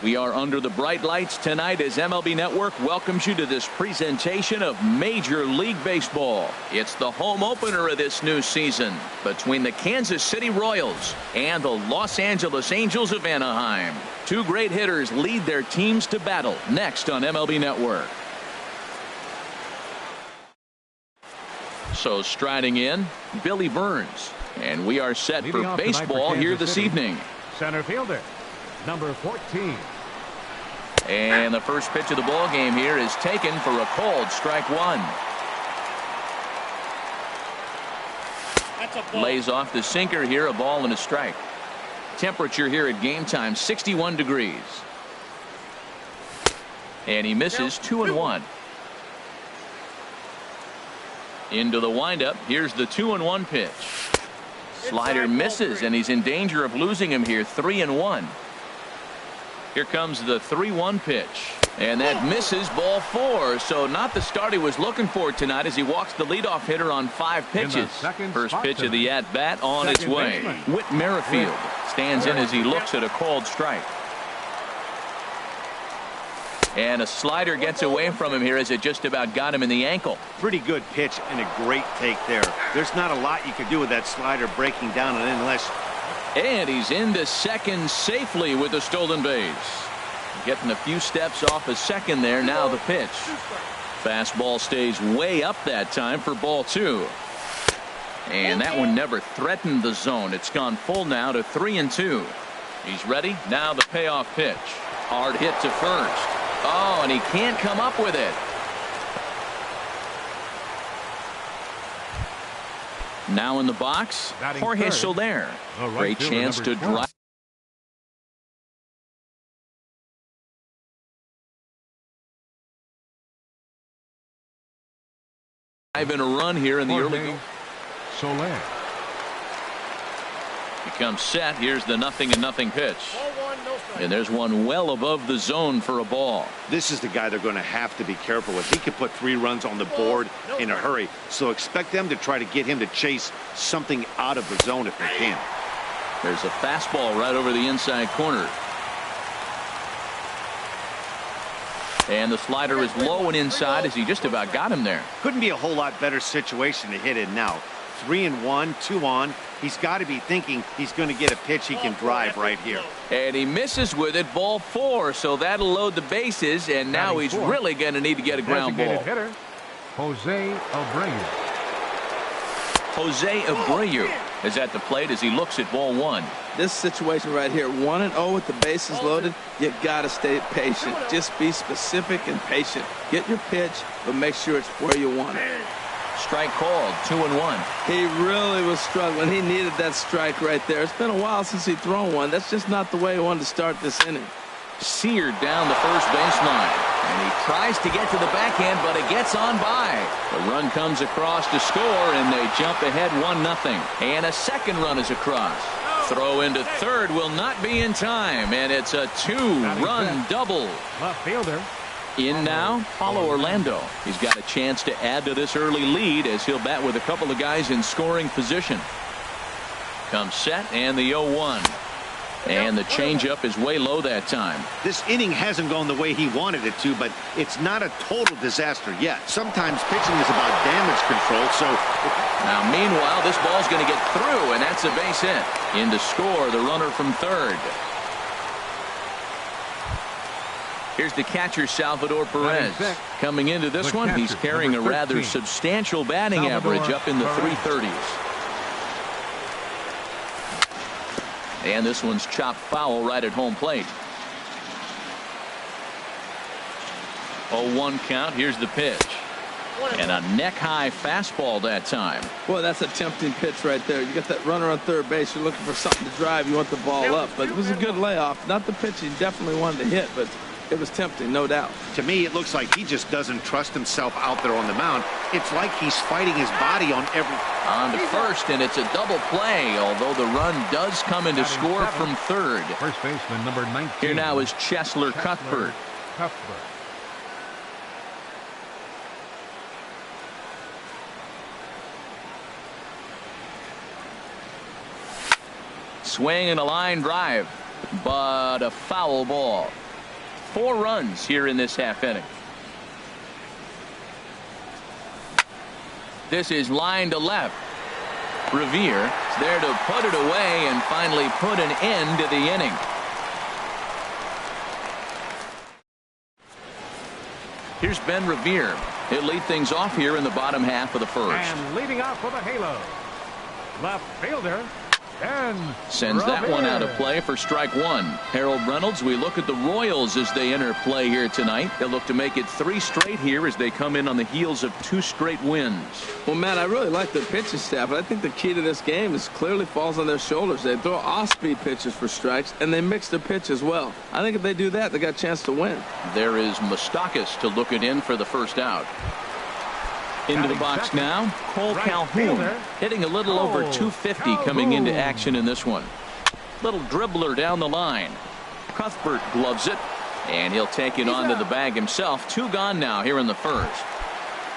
We are under the bright lights tonight as MLB Network welcomes you to this presentation of Major League Baseball. It's the home opener of this new season between the Kansas City Royals and the Los Angeles Angels of Anaheim. Two great hitters lead their teams to battle next on MLB Network. So striding in, Billy Burns. And we are set for baseball here this evening. Center fielder, number 14. And the first pitch of the ball game here is taken for a called strike one. Lays off the sinker here, a ball and a strike. Temperature here at game time 61 degrees. And he misses 2-1. Into the windup. Here's the 2-1 pitch. Slider misses, and he's in danger of losing him here. 3-1. Here comes the 3-1 pitch, and that misses, ball 4. So not the start he was looking for tonight as he walks the leadoff hitter on 5 pitches. First pitch of the at bat on its way. Whit Merrifield stands in as he looks at a called strike. And a slider gets away from him here as it just about got him in the ankle. Pretty good pitch and a great take there. There's not a lot you can do with that slider breaking down and unless. And he's into second safely with the stolen base. Getting a few steps off a second there. Now the pitch. Fastball stays way up that time for ball 2. And that one never threatened the zone. It's gone full now to 3-2. He's ready. Now the payoff pitch. Hard hit to first. Oh, and he can't come up with it. Now in the box, Jorge Soler. Great chance to drive. In a run here in the early. Soler. He comes set. Here's the 0-0 pitch. And there's one well above the zone for a ball. This is the guy they're going to have to be careful with. He could put 3 runs on the board in a hurry. So expect them to try to get him to chase something out of the zone if they can. There's a fastball right over the inside corner. And the slider is low and inside as he just about got him there. Couldn't be a whole lot better situation to hit in now. 3-1, 2 on. He's got to be thinking he's going to get a pitch he can drive right here. And he misses with it, ball 4. So that'll load the bases, and now he's really going to need to get a ground ball. Hitter, Jose Abreu. Jose Abreu is at the plate as he looks at ball 1. This situation right here, 1-0 with the bases loaded, you got to stay patient. Just be specific and patient. Get your pitch, but make sure it's where you want it. Strike called, 2-1. He really was struggling. He needed that strike right there. It's been a while since he's thrown one. That's just not the way he wanted to start this inning. Seared down the first baseline. And he tries to get to the backhand, but it gets on by. The run comes across to score, and they jump ahead 1-0. And a second run is across. Throw into third will not be in time, and it's a 2-run double. Left fielder. In now, Paulo Orlando. He's got a chance to add to this early lead as he'll bat with a couple of guys in scoring position. Comes set and the 0-1. And the changeup is way low that time. This inning hasn't gone the way he wanted it to, but it's not a total disaster yet. Sometimes pitching is about damage control, so. Now, meanwhile, this ball's going to get through, and that's a base hit. In to score, the runner from third. Here's the catcher, Salvador Perez. Coming into this one, he's carrying a rather substantial batting average up in the 330s. And this one's chopped foul right at home plate. 0-1 count. Here's the pitch. And a neck-high fastball that time. Boy, that's a tempting pitch right there. You got that runner on third base. You're looking for something to drive. You want the ball up. But it was a good layoff. Not the pitch he definitely wanted to hit, but it was tempting, no doubt. To me, it looks like he just doesn't trust himself out there on the mound. It's like he's fighting his body on every. On to first, and it's a double play, although the run does come in to score from third. First baseman, number 19. Here now is Cheslor Cuthbert. Swing and a line drive, but a foul ball. 4 runs here in this half inning. This is line to left. Revere is there to put it away and finally put an end to the inning. Here's Ben Revere. He'll lead things off here in the bottom half of the first. And leading off for the Halo, left fielder, Ben Sends that one out of play for strike 1. Harold Reynolds, we look at the Royals as they enter play here tonight. They'll look to make it 3 straight here as they come in on the heels of 2 straight wins. Well, Matt, I really like their pitching staff, but I think the key to this game is clearly falls on their shoulders. They throw off-speed pitches for strikes, and they mix their pitch as well. I think if they do that, they got a chance to win. There is Moustakas to look it in for the first out. Into the box now, Cole Calhoun, hitting a little over 250 coming into action in this one. Little dribbler down the line. Cuthbert gloves it, and he'll take it onto the bag himself. 2 gone now here in the first.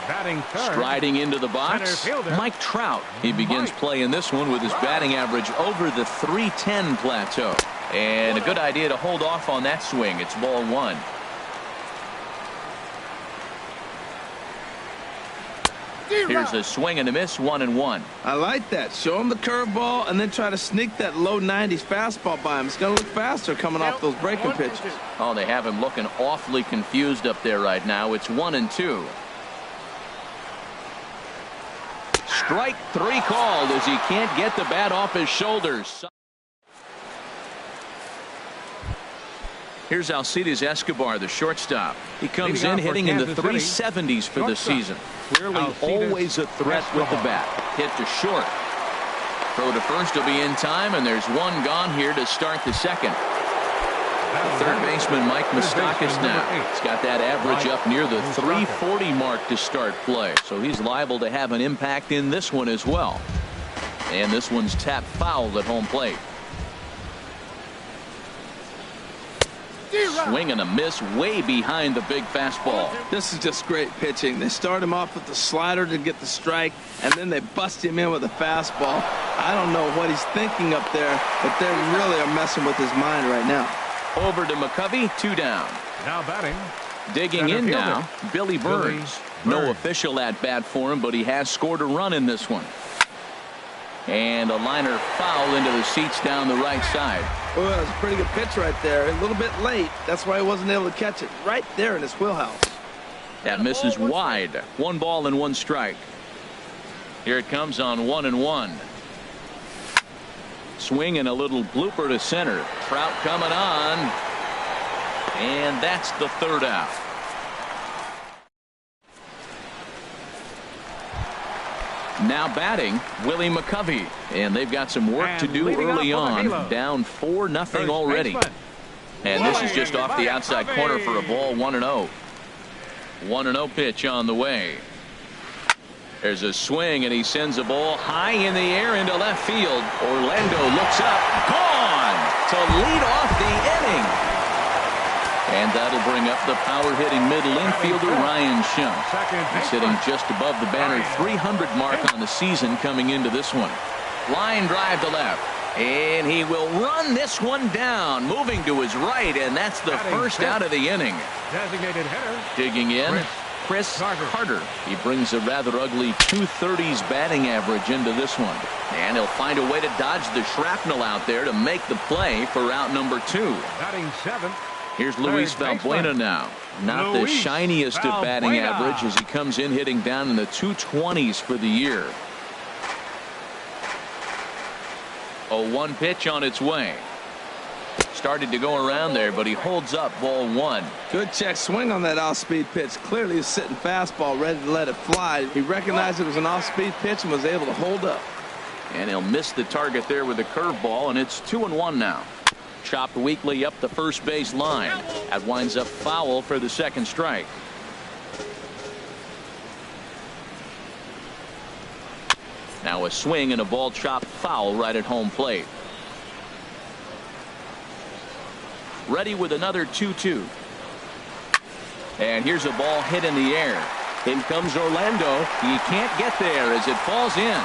batting third. Striding into the box, Mike Trout. He begins play in this one with his batting average over the .310 plateau. And a good idea to hold off on that swing. It's ball 1. Here's a swing and a miss, 1-1. I like that. Show him the curveball and then try to sneak that low 90s fastball by him. It's going to look faster coming off those breaking pitches. Oh, they have him looking awfully confused up there right now. It's 1-2. Strike 3 called as he can't get the bat off his shoulders. Here's Alcides Escobar, the shortstop. He comes in hitting in the 370s for the season. Clearly always a threat with the bat. Hit to short. Throw to first will be in time, and there's 1 gone here to start the second. Third baseman Mike Moustakas now. He's got that average up near the 340 mark to start play, so he's liable to have an impact in this one as well. And this one's tapped foul at home plate. Swing and a miss way behind the big fastball. This is just great pitching. They start him off with the slider to get the strike, and then they bust him in with a fastball. I don't know what he's thinking up there, but they really are messing with his mind right now. Over to McCovey, 2 down. Now batting. Digging in now, Billy Burns. No official at bat for him, but he has scored a run in this one. And a liner foul into the seats down the right side. Well, that was a pretty good pitch right there. A little bit late. That's why he wasn't able to catch it right there in his wheelhouse. That misses wide. 1 ball and 1 strike. Here it comes on 1-1. Swing and a little blooper to center. Trout coming on. And that's the 3rd out. Now batting, Willie McCovey. And they've got some work to do early on. Down 4-0 already. And this is just off the outside corner for a ball, 1-0. 1-0 pitch on the way. There's a swing, and he sends a ball high in the air into left field. Orlando looks up. Gone to lead off the inning. And that'll bring up the power-hitting middle infielder, Ryan Shum. He's hitting just above the banner 300 mark on the season coming into this one. Line drive to left. And he will run this one down, moving to his right, and that's the first out of the inning. Designated hitter. Digging in, Chris Carter. He brings a rather ugly 230s batting average into this one. And he'll find a way to dodge the shrapnel out there to make the play for out number 2. Batting 7th. Here's Luis Valbuena now. Not the shiniest of batting average as he comes in hitting down in the 220s for the year. 0-1 pitch on its way. Started to go around there, but he holds up, ball 1. Good check swing on that off-speed pitch. Clearly he's sitting fastball ready to let it fly. He recognized it was an off-speed pitch and was able to hold up. And he'll miss the target there with a curveball, and it's 2-1 now. Chopped weakly up the first base line. That winds up foul for the second strike. Now a swing and a ball chopped foul right at home plate. Ready with another 2-2. And here's a ball hit in the air. In comes Orlando. He can't get there as it falls in.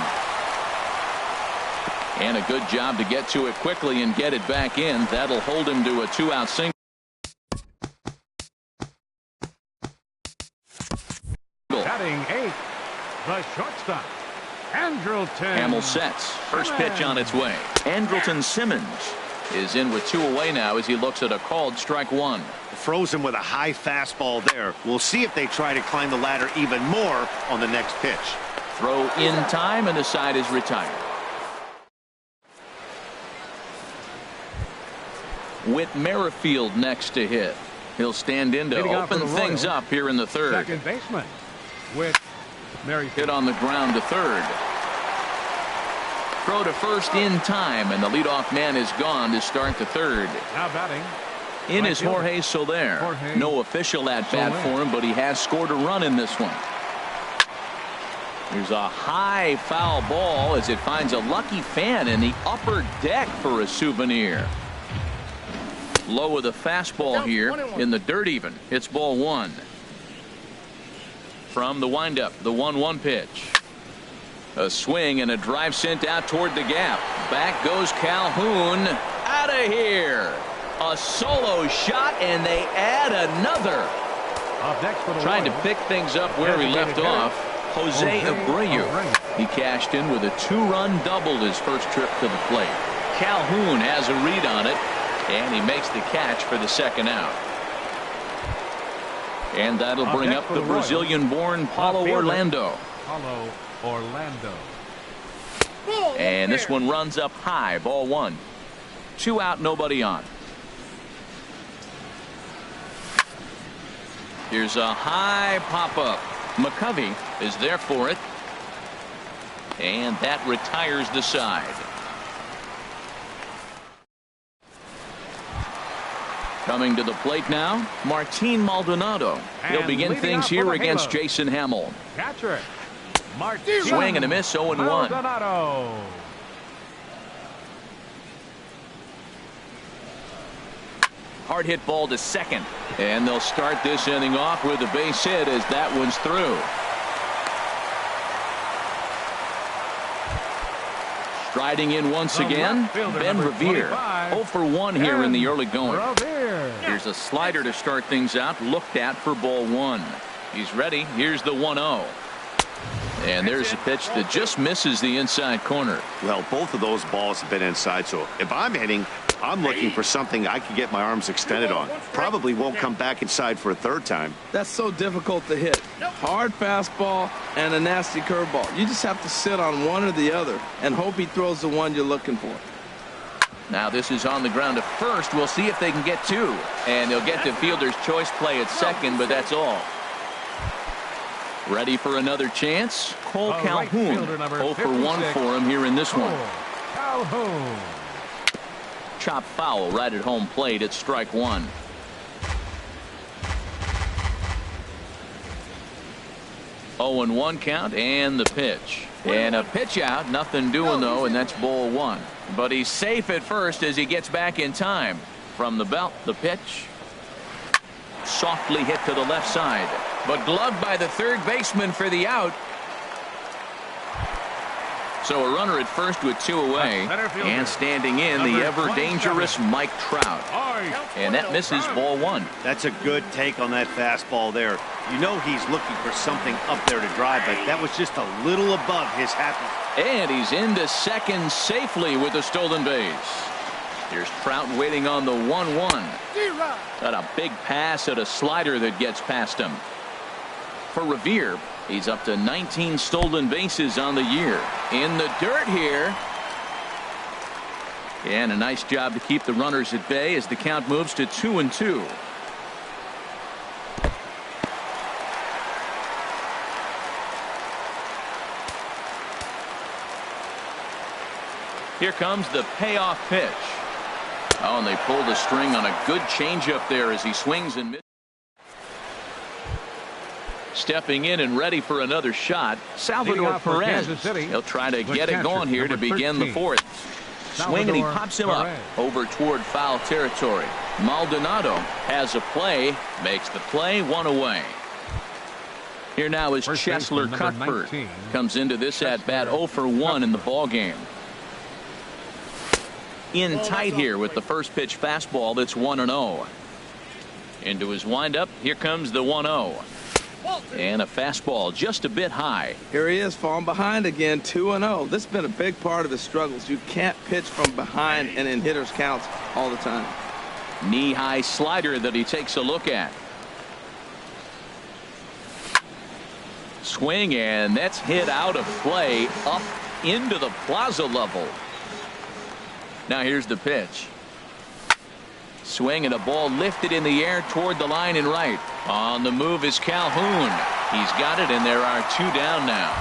And a good job to get to it quickly and get it back in. That'll hold him to a 2-out single. batting 8th, the shortstop, Andrelton. Hamill sets. First pitch on its way. Andrelton Simmons is in with 2 away now as he looks at a called strike 1. Frozen with a high fastball there. We'll see if they try to climb the ladder even more on the next pitch. Throw in time, and the side is retired. Whit Merrifield next to hit. He'll stand in to open things up here in the third. Second baseman, Whit Merrifield. Hit on the ground to third. Throw to first in time, and the leadoff man is gone to start the third. Now batting. In is Jorge Soler. No official at bat for him, but he has scored a run in this one. There's a high foul ball as it finds a lucky fan in the upper deck for a souvenir. Low with a fastball here in the dirt even. It's ball 1. From the windup, the 1-1 pitch. A swing and a drive sent out toward the gap. Back goes Calhoun. Out of here. A solo shot, and they add another. Trying to pick things up where he left off. Jose Abreu. He cashed in with a 2-run double his first trip to the plate. Calhoun has a read on it, and he makes the catch for the second out. And that'll bring up the Brazilian-born Paulo Orlando. And this one runs up high, ball 1. 2 out, nobody on. Here's a high pop-up. McCovey is there for it. And that retires the side. Coming to the plate now, Martin Maldonado. He'll begin things here against Jason Hamill. Catcher, swing and a miss, 0-1. Maldonado. Hard hit ball to second. And they'll start this inning off with a base hit as that one's through. Striding in once again, Ben Revere. 0 for 1 here in the early going. Here's a slider to start things out, looked at for ball 1. He's ready. Here's the 1-0. And there's a pitch that just misses the inside corner. Well, both of those balls have been inside, so if I'm hitting, I'm looking for something I can get my arms extended on. Probably won't come back inside for a third time. That's so difficult to hit. Hard fastball and a nasty curveball. You just have to sit on one or the other and hope he throws the one you're looking for. Now this is on the ground to first. We'll see if they can get 2. And they'll get the fielder's choice play at second, but that's all. Ready for another chance? Cole Calhoun. 0 for 1 for him here in this one. Calhoun. Chop foul right at home plate at strike 1. Oh, and 1 count, and the pitch. And a pitch out, nothing doing though, and that's ball 1. But he's safe at first as he gets back in time. From the belt, the pitch. Softly hit to the left side, but gloved by the third baseman for the out. So a runner at first with 2 away, and standing in the ever-dangerous Mike Trout. And that misses ball 1. That's a good take on that fastball there. You know he's looking for something up there to drive, but that was just a little above his happy. And he's into second safely with a stolen base. Here's Trout waiting on the 1-1. Got a big pass at a slider that gets past him. For Revere, he's up to 19 stolen bases on the year. In the dirt here. And a nice job to keep the runners at bay as the count moves to 2-2. Here comes the payoff pitch. Oh, and they pulled the string on a good changeup there as he swings and misses. Stepping in and ready for another shot, Salvador Perez. He'll try to get it going here to begin the 4th. Swing and he pops him up over toward foul territory. Maldonado has a play, makes the play, 1 away. Here now is Cheslor Cuthbert. Comes into this at bat 0 for 1 in the ball game. In tight here with the first pitch fastball that's 1-0. Into his windup, here comes the 1-0. And a fastball just a bit high. Here he is falling behind again, 2-0. This has been a big part of his struggles. You can't pitch from behind and in hitters counts all the time. Knee-high slider that he takes a look at. Swing, and that's hit out of play up into the plaza level. Now here's the pitch. Swing and a ball lifted in the air toward the line and right. On the move is Calhoun. He's got it, and there are 2 down now.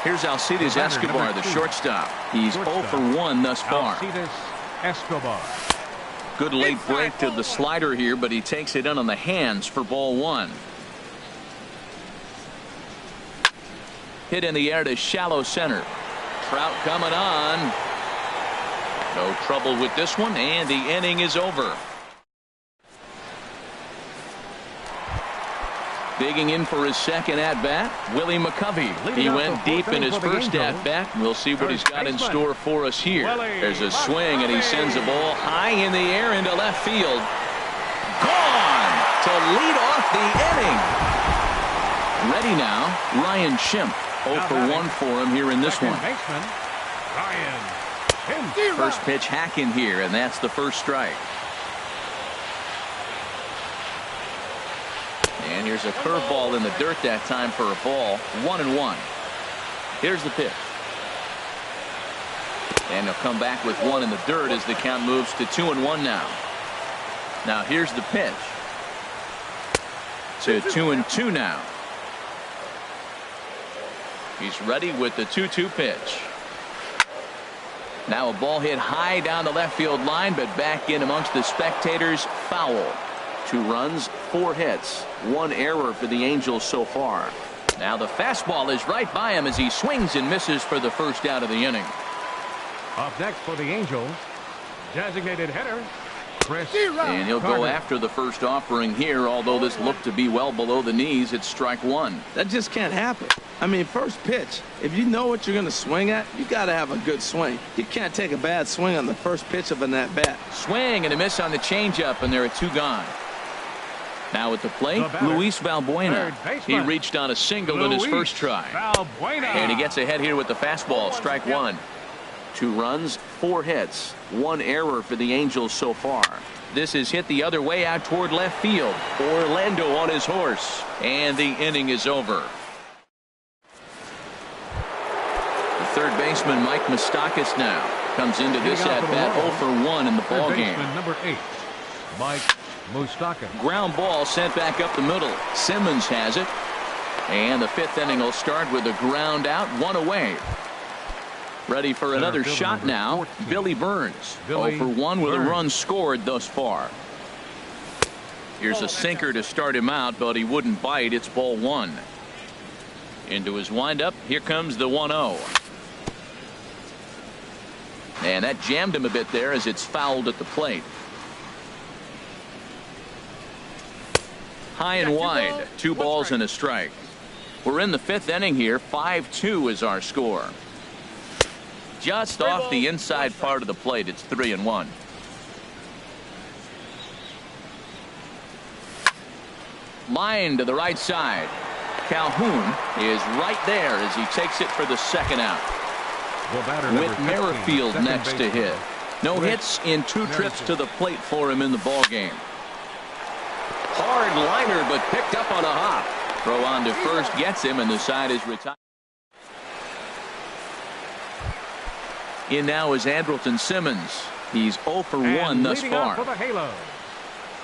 Here's Alcides Escobar, the shortstop. He's 0 for 1 thus far. Alcides Escobar. Good late break to the slider here, but he takes it in on the hands for ball 1. Hit in the air to shallow center. Trout coming on. No trouble with this one, and the inning is over. Digging in for his second at-bat, Willie McCovey. He went deep in his first at-bat. We'll see what he's got in store for us here. There's a swing, and he sends a ball high in the air into left field. Gone to lead off the inning. Ready now, Ryan Schimpf. 0 for 1 for him here in this one. First pitch hacking here, and that's the first strike. And here's a curveball in the dirt that time for a ball. 1-1. Here's the pitch. And he'll come back with 1 in the dirt as the count moves to 2-1 now. Now here's the pitch. To 2-2 now. He's ready with the 2-2 pitch. Now a ball hit high down the left field line, but back in amongst the spectators. Foul. 2 runs, 4 hits, 1 error for the Angels so far. Now the fastball is right by him as he swings and misses for the first out of the inning. Up next for the Angels, designated hitter Chris. And he'll go after the first offering here, although this looked to be well below the knees. It's strike 1. That just can't happen. I mean, first pitch, if you know what you're going to swing at, you got to have a good swing. You can't take a bad swing on the first pitch of an at-bat. Swing and a miss on the changeup, and there are 2 gone. Now at the plate, Luis Valbuena. He reached on a single in his first try. And he gets ahead here with the fastball, strike 1. 2 runs, 4 hits, 1 error for the Angels so far. This is hit the other way out toward left field. Orlando on his horse, and the inning is over. The third baseman, Mike Moustakas, now comes into this at-bat 0 for 1 in the ballgame. Number 8, Mike Moustakas. Ground ball sent back up the middle. Simmons has it. And the 5th inning will start with a ground out, 1 away. Ready for another shot now, Billy Burns. 0 for 1 with a run scored thus far. Here's a sinker to start him out, but he wouldn't bite. It's ball 1. Into his windup, here comes the 1-0. And that jammed him a bit there as it's fouled at the plate. High and wide, 2 balls and a strike. We're in the 5th inning here. 5-2 is our score. Just off the inside part of the plate, it's 3-1. Line to the right side. Calhoun is right there as he takes it for the 2nd out. With Merrifield next to hit. No hits in 2 trips to the plate for him in the ballgame. Hard liner, but picked up on a hop. Throw on to first gets him, and the side is retired. In now is Andrelton Simmons. He's 0 for 1 thus far. For the Halo,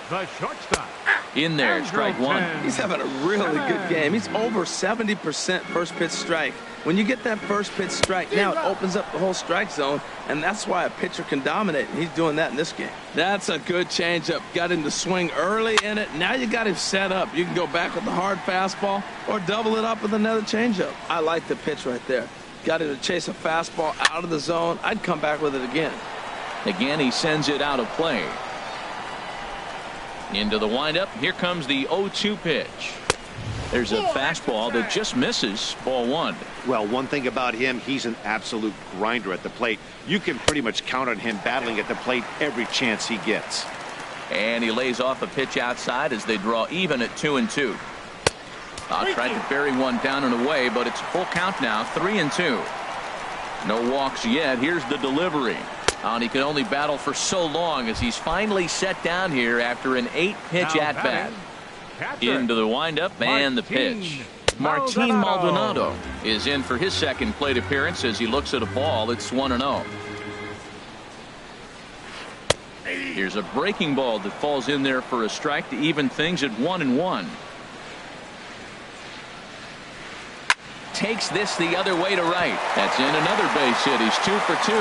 the shortstop. In there, strike 1. He's having a really good game. He's over 70% first pitch strike. When you get that first pitch strike, now it opens up the whole strike zone, and that's why a pitcher can dominate, and he's doing that in this game. That's a good changeup. Got him to swing early in it. Now you got him set up. You can go back with the hard fastball or double it up with another changeup. I like the pitch right there. Got him to chase a fastball out of the zone. I'd come back with it again. Again, he sends it out of play. Into the windup. Here comes the 0-2 pitch. There's a fastball that just misses. Ball 1. Well, one thing about him, he's an absolute grinder at the plate. You can pretty much count on him battling at the plate every chance he gets. And he lays off a pitch outside as they draw even at 2-2. Tried to bury one down and away, but it's full count now, 3-2. No walks yet. Here's the delivery. And he can only battle for so long as he's finally set down here after an 8-pitch at-bat. Into the windup and the pitch. Martin Maldonado is in for his second plate appearance as he looks at a ball. It's 1-0. Here's a breaking ball that falls in there for a strike to even things at 1-1. Takes this the other way to right. That's in another base hit. He's 2 for 2.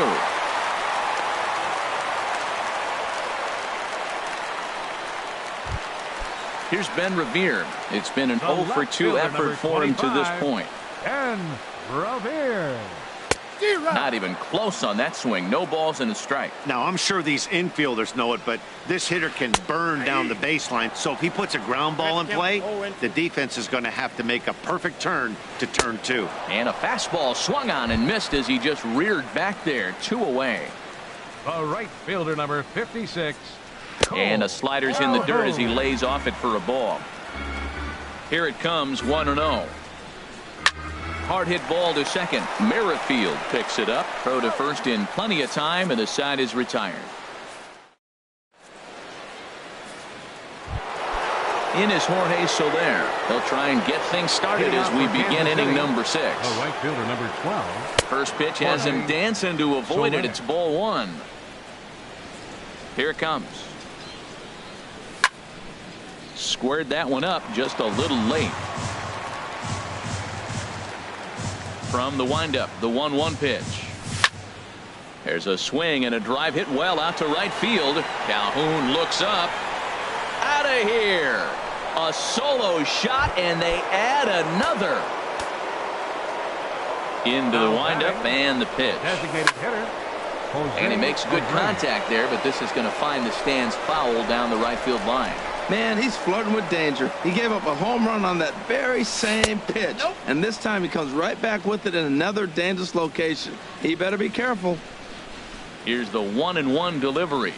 Here's Ben Revere. It's been an 0 for 2 effort for him to this point. Ben Revere. Not even close on that swing. No balls and a strike. Now, I'm sure these infielders know it, but this hitter can burn down the baseline. So if he puts a ground ball in play, the defense is going to have to make a perfect turn to turn 2. And a fastball swung on and missed as he just reared back there. 2 away. The right fielder, number 56. And a slider's in the dirt as he lays off it for a ball. Here it comes, 1-0. Hard hit ball to second. Merrifield picks it up. Throw to first in plenty of time, and the side is retired. In is Jorge Soler. He'll try and get things started as we begin inning number 6. The right fielder, number 12. First pitch has him dancing to avoid it. It's ball 1. Here it comes. Squared that one up just a little late. From the windup, the 1-1 pitch. There's a swing and a drive hit well out to right field. Calhoun looks up. Out of here. A solo shot, and they add another. Into the windup and the pitch. Designated hitter. And he makes good contact there, but this is going to find the stands foul down the right field line. Man, he's flirting with danger. He gave up a home run on that very same pitch. And this time he comes right back with it in another dangerous location. He better be careful. Here's the 1-1 delivery.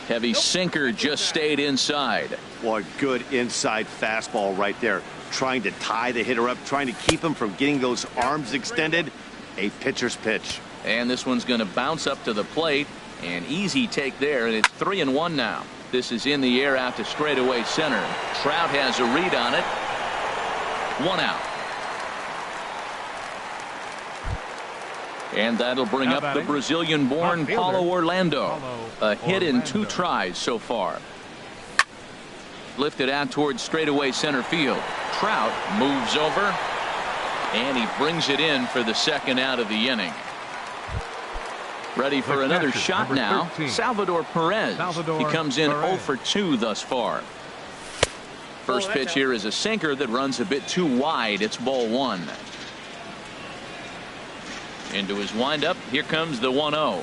Heavy sinker just stayed inside. Well, a good inside fastball right there. Trying to tie the hitter up, trying to keep him from getting those arms extended. A pitcher's pitch. And this one's going to bounce up to the plate. An easy take there, and it's 3-1 now. This is in the air out to straightaway center. Trout has a read on it. 1 out. And that'll bring up the Brazilian-born Paulo Orlando. A hit in 2 tries so far. Lifted out towards straightaway center field. Trout moves over, and he brings it in for the second out of the inning. Ready for another shot now. 13. Salvador Perez. He comes in 0 for 2 thus far. First pitch here is a sinker that runs a bit too wide. It's ball 1. Into his windup. Here comes the 1-0.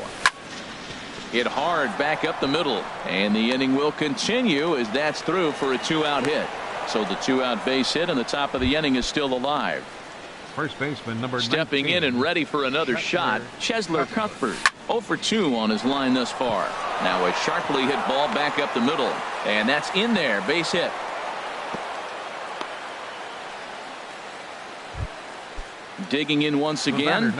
Hit hard back up the middle. And the inning will continue as that's through for a 2-out hit. So the 2-out base hit and the top of the inning is still alive. First baseman, number 19. Stepping in and ready for another shot. Cheslor Cuthbert. 0 for 2 on his line thus far. Now a sharply hit ball back up the middle. And that's in there. Base hit. Digging in once again.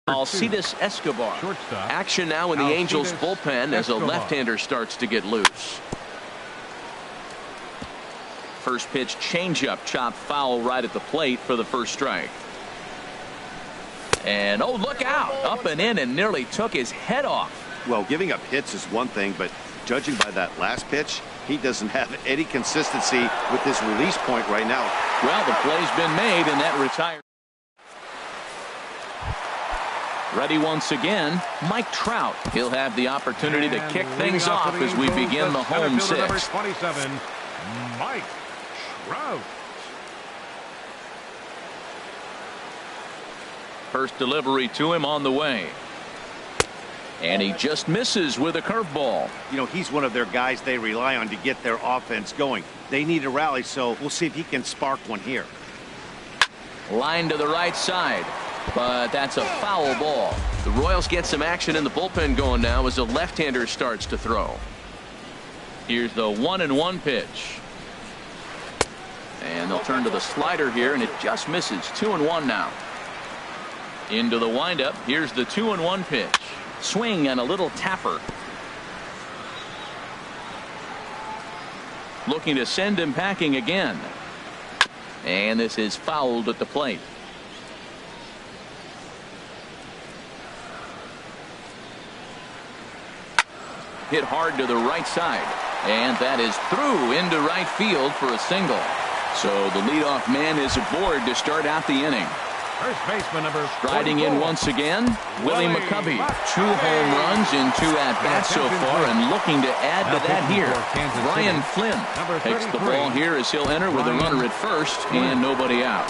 Alcides Escobar. Action now in the Angels bullpen as a left-hander starts to get loose. First pitch changeup chopped foul right at the plate for the first strike. And oh, look out, up and in and nearly took his head off. Well, giving up hits is one thing, but judging by that last pitch, he doesn't have any consistency with this release point right now. Well, the play's been made and that retired. Ready once again, Mike Trout. He'll have the opportunity to kick things off as we begin the home 6. Number 27, Mike Trout. First delivery to him on the way. And he just misses with a curveball. You know, he's one of their guys they rely on to get their offense going. They need a rally, so we'll see if he can spark one here. Line to the right side, but that's a foul ball. The Royals get some action in the bullpen going now as the left-hander starts to throw. Here's the 1-1 pitch. And they'll turn to the slider here, and it just misses. 2-1 now. Into the windup. Here's the 2-1 pitch. Swing and a little tapper. Looking to send him packing again. And this is fouled at the plate. Hit hard to the right side. And that is through into right field for a single. So the leadoff man is aboard to start out the inning. First baseman number Riding in once again, Willie McCovey. 2 home runs in 2 at-bats so far, and looking to add to that here. Brian Flynn takes the ball here as he'll enter with a runner at first and nobody out.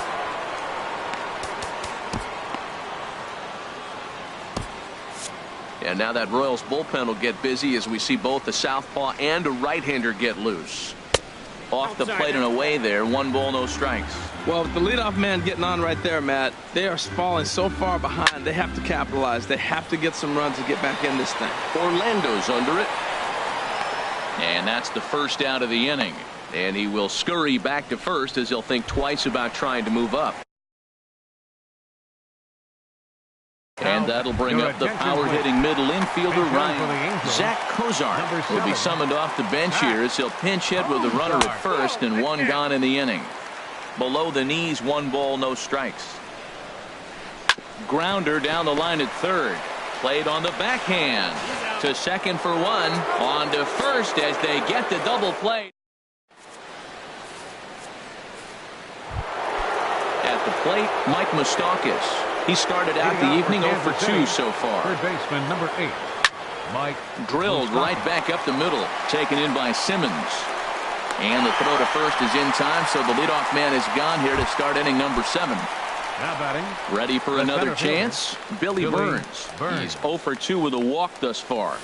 And now that Royals bullpen will get busy as we see both the southpaw and a right-hander get loose. Off the plate and away there. 1 ball, no strikes. Well, with the leadoff man getting on right there, Matt, they are falling so far behind. They have to capitalize. They have to get some runs to get back in this thing. Orlando's under it. And that's the first out of the inning. And he will scurry back to first as he'll think twice about trying to move up. And that'll bring up the power-hitting middle infielder, Ryan. Zach Kozar will be summoned off the bench here as he'll pinch hit with a runner at first and 1 gone in the inning. Below the knees, 1 ball, no strikes. Grounder down the line at third. Played on the backhand. To second for 1. On to first as they get the double play. At the plate, Mike Moustakas. He started out the evening 0 for 2 so far. Third baseman number 8, Mike. Drilled right back up the middle. Taken in by Simmons. And the throw to first is in time, so the leadoff man is gone here to start inning number 7. Now batting. Ready for another chance. Billy Burns. He's 0 for 2 with a walk thus far.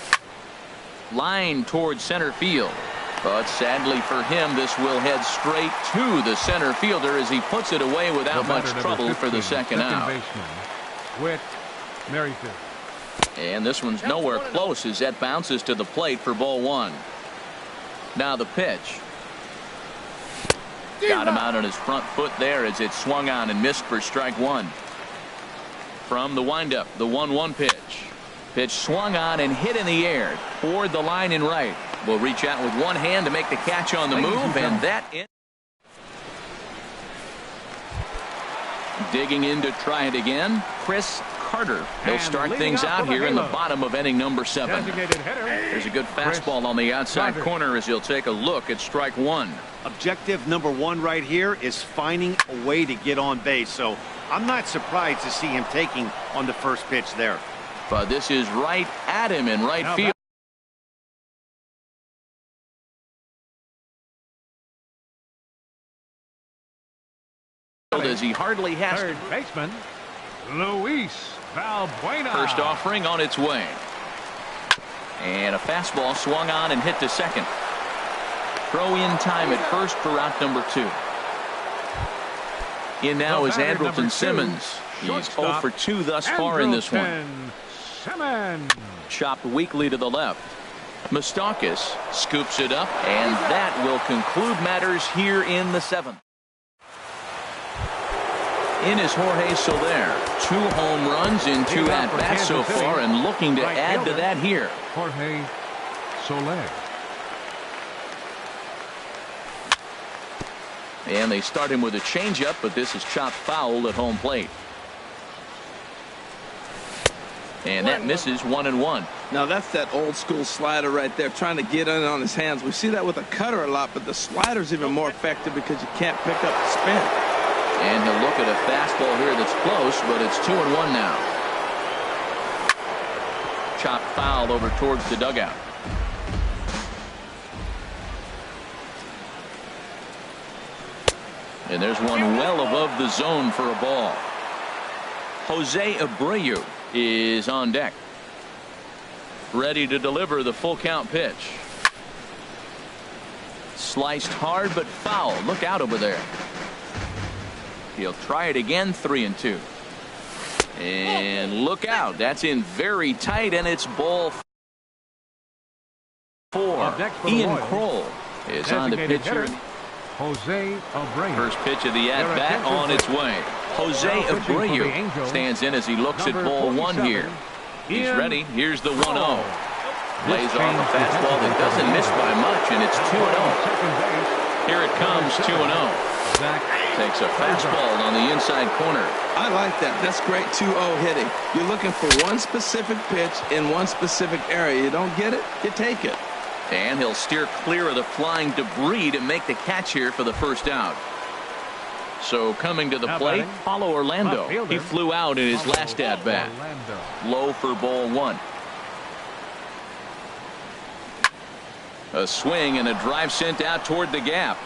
Line towards center field. But sadly for him, this will head straight to the center fielder as he puts it away without much trouble for the second out. Whit Merrifield. And this one's nowhere close as that bounces to the plate for ball 1. Now the pitch. Got him out on his front foot there as it swung on and missed for strike 1. From the windup, the 1-1 pitch. Pitch swung on and hit in the air toward the line in right. Will reach out with one hand to make the catch on the move, and that in. Digging in to try it again, Chris Carter. He'll start things out here in the bottom of inning number 7. There's a good fastball on the outside corner as he'll take a look at strike 1. Objective number 1 right here is finding a way to get on base, so I'm not surprised to see him taking on the first pitch there. But this is right at him in right field. As he hardly has third baseman Luis Valbuena. First offering on its way. And a fastball swung on and hit to second. Throw in time at first for out number 2. In now is Andrelton Simmons. He's 0 for 2 thus far in this one. Simmons. Chopped weakly to the left. Moustakas scoops it up, and that will conclude matters here in the 7th. In is Jorge Soler. 2 home runs in 2 at-bats so far, and looking to add to that here. Jorge Soler. And they start him with a changeup, but this is chopped foul at home plate. And that misses 1-1. Now that's that old school slider right there, trying to get in on his hands. We see that with a cutter a lot, but the slider's even more effective because you can't pick up the spin. And he'll look at a fastball here that's close, but it's 2-1 now. Chopped foul over towards the dugout. And there's one well above the zone for a ball. Jose Abreu is on deck. Ready to deliver the full count pitch. Sliced hard but foul. Look out over there. He'll try it again. 3-2. And look out. That's in very tight, and it's ball 4. Ian Kroll is on the pitcher. Jose Abreu. First pitch of the at-bat on its way. Jose Abreu stands in as he looks at ball one here. He's ready. Here's the 1-0. Lays off a fastball that doesn't miss by much, and it's 2-0. Here it comes, 2-0. Takes a fastball on the inside corner. I like that. That's great 2-0 hitting. You're looking for one specific pitch in one specific area. You don't get it, you take it. And he'll steer clear of the flying debris to make the catch here for the first out. So coming to the plate, Paulo Orlando. He flew out in his last at-bat. Low for ball one. A swing and a drive sent out toward the gap.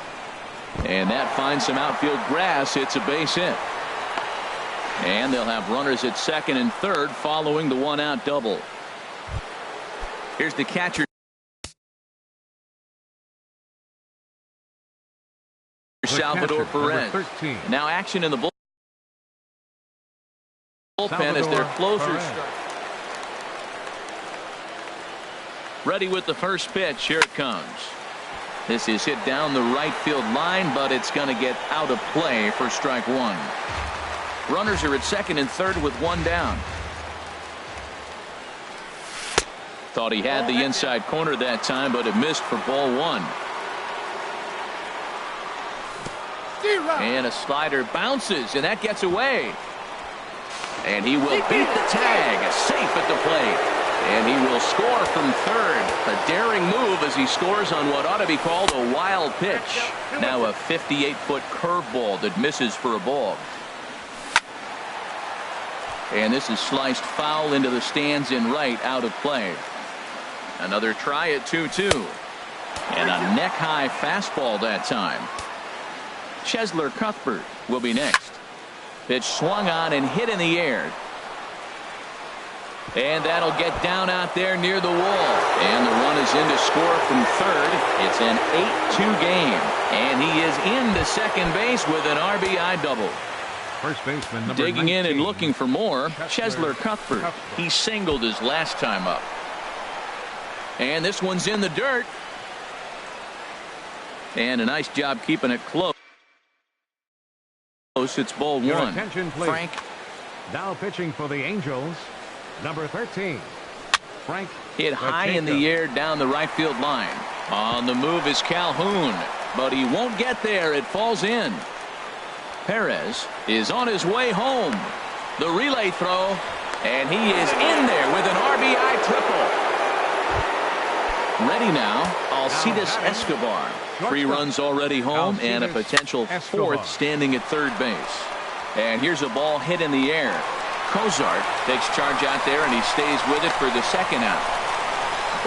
And that finds some outfield grass. It's a base hit. And they'll have runners at second and third following the one-out double. Here's the catcher, Salvador Perez. Now action in the bullpen as their closers start. Ready with the first pitch. Here it comes. This is hit down the right field line, but it's going to get out of play for strike one. Runners are at second and third with one down. Thought he had the inside corner that time, but it missed for ball one. And a slider bounces, and that gets away. And he will beat the tag, safe at the plate. And he will score from third. A daring move as he scores on what ought to be called a wild pitch. Now a 58-foot curveball that misses for a ball. And this is sliced foul into the stands in right, out of play. Another try at 2-2. And a neck-high fastball that time. Chesler Cuthbert will be next. Pitch swung on and hit in the air. And that'll get down out there near the wall. And the run is in to score from third. It's an 8-2 game. And he is into second base with an RBI double. First baseman number Digging 19, in and looking for more, Chesler Cuthbert. He singled his last time up. And this one's in the dirt. And a nice job keeping it close. It's ball one. Attention, please. Frank. Now pitching for the Angels, number 13, Frank. Hit high in the air down the right field line. On the move is Calhoun, but he won't get there. It falls in. Perez is on his way home. The relay throw, and he is in there with an RBI triple. Ready now, Alcides Escobar. 3 runs already home and a potential fourth standing at third base. And here's a ball hit in the air. Cozart takes charge out there, and he stays with it for the second out.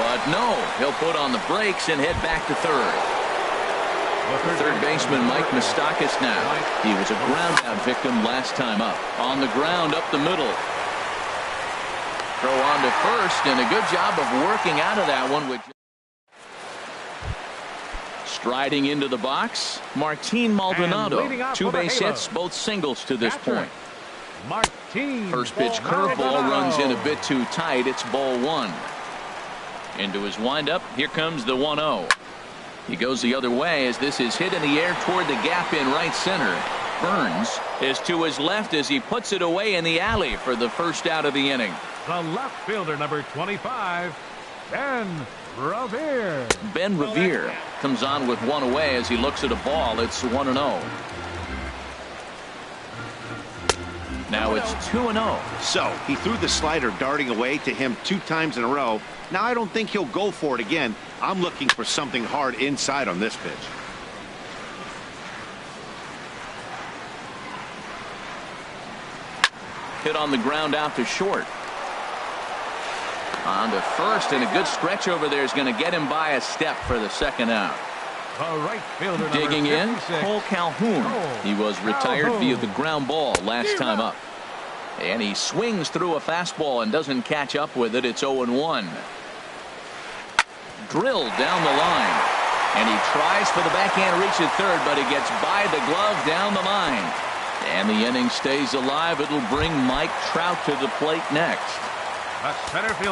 But no, he'll put on the brakes and head back to third. Third baseman Mike Moustakas now. He was a ground out victim last time up. On the ground up the middle. Throw on to first, and a good job of working out of that one. Striding into the box, Martin Maldonado. 2 base hits, both singles to this point. First pitch curveball runs in a bit too tight. It's ball one. Into his windup. Here comes the 1-0. He goes the other way as this is hit in the air toward the gap in right center. Burns is to his left as he puts it away in the alley for the first out of the inning. The left fielder, number 25, Ben Revere. Ben Revere comes on with one away as he looks at a ball. It's 1-0. Now it's 2-0. So he threw the slider darting away to him 2 times in a row. Now I don't think he'll go for it again. I'm looking for something hard inside on this pitch. Hit on the ground out to short. On to first, and a good stretch over there is going to get him by a step for the second out. Right fielder, digging in, Cole Calhoun. He was retired via the ground ball last time up. And he swings through a fastball and doesn't catch up with it. It's 0-1. Drilled down the line. And he tries for the backhand reach at third, but he gets by the glove down the line. And the inning stays alive. It'll bring Mike Trout to the plate next.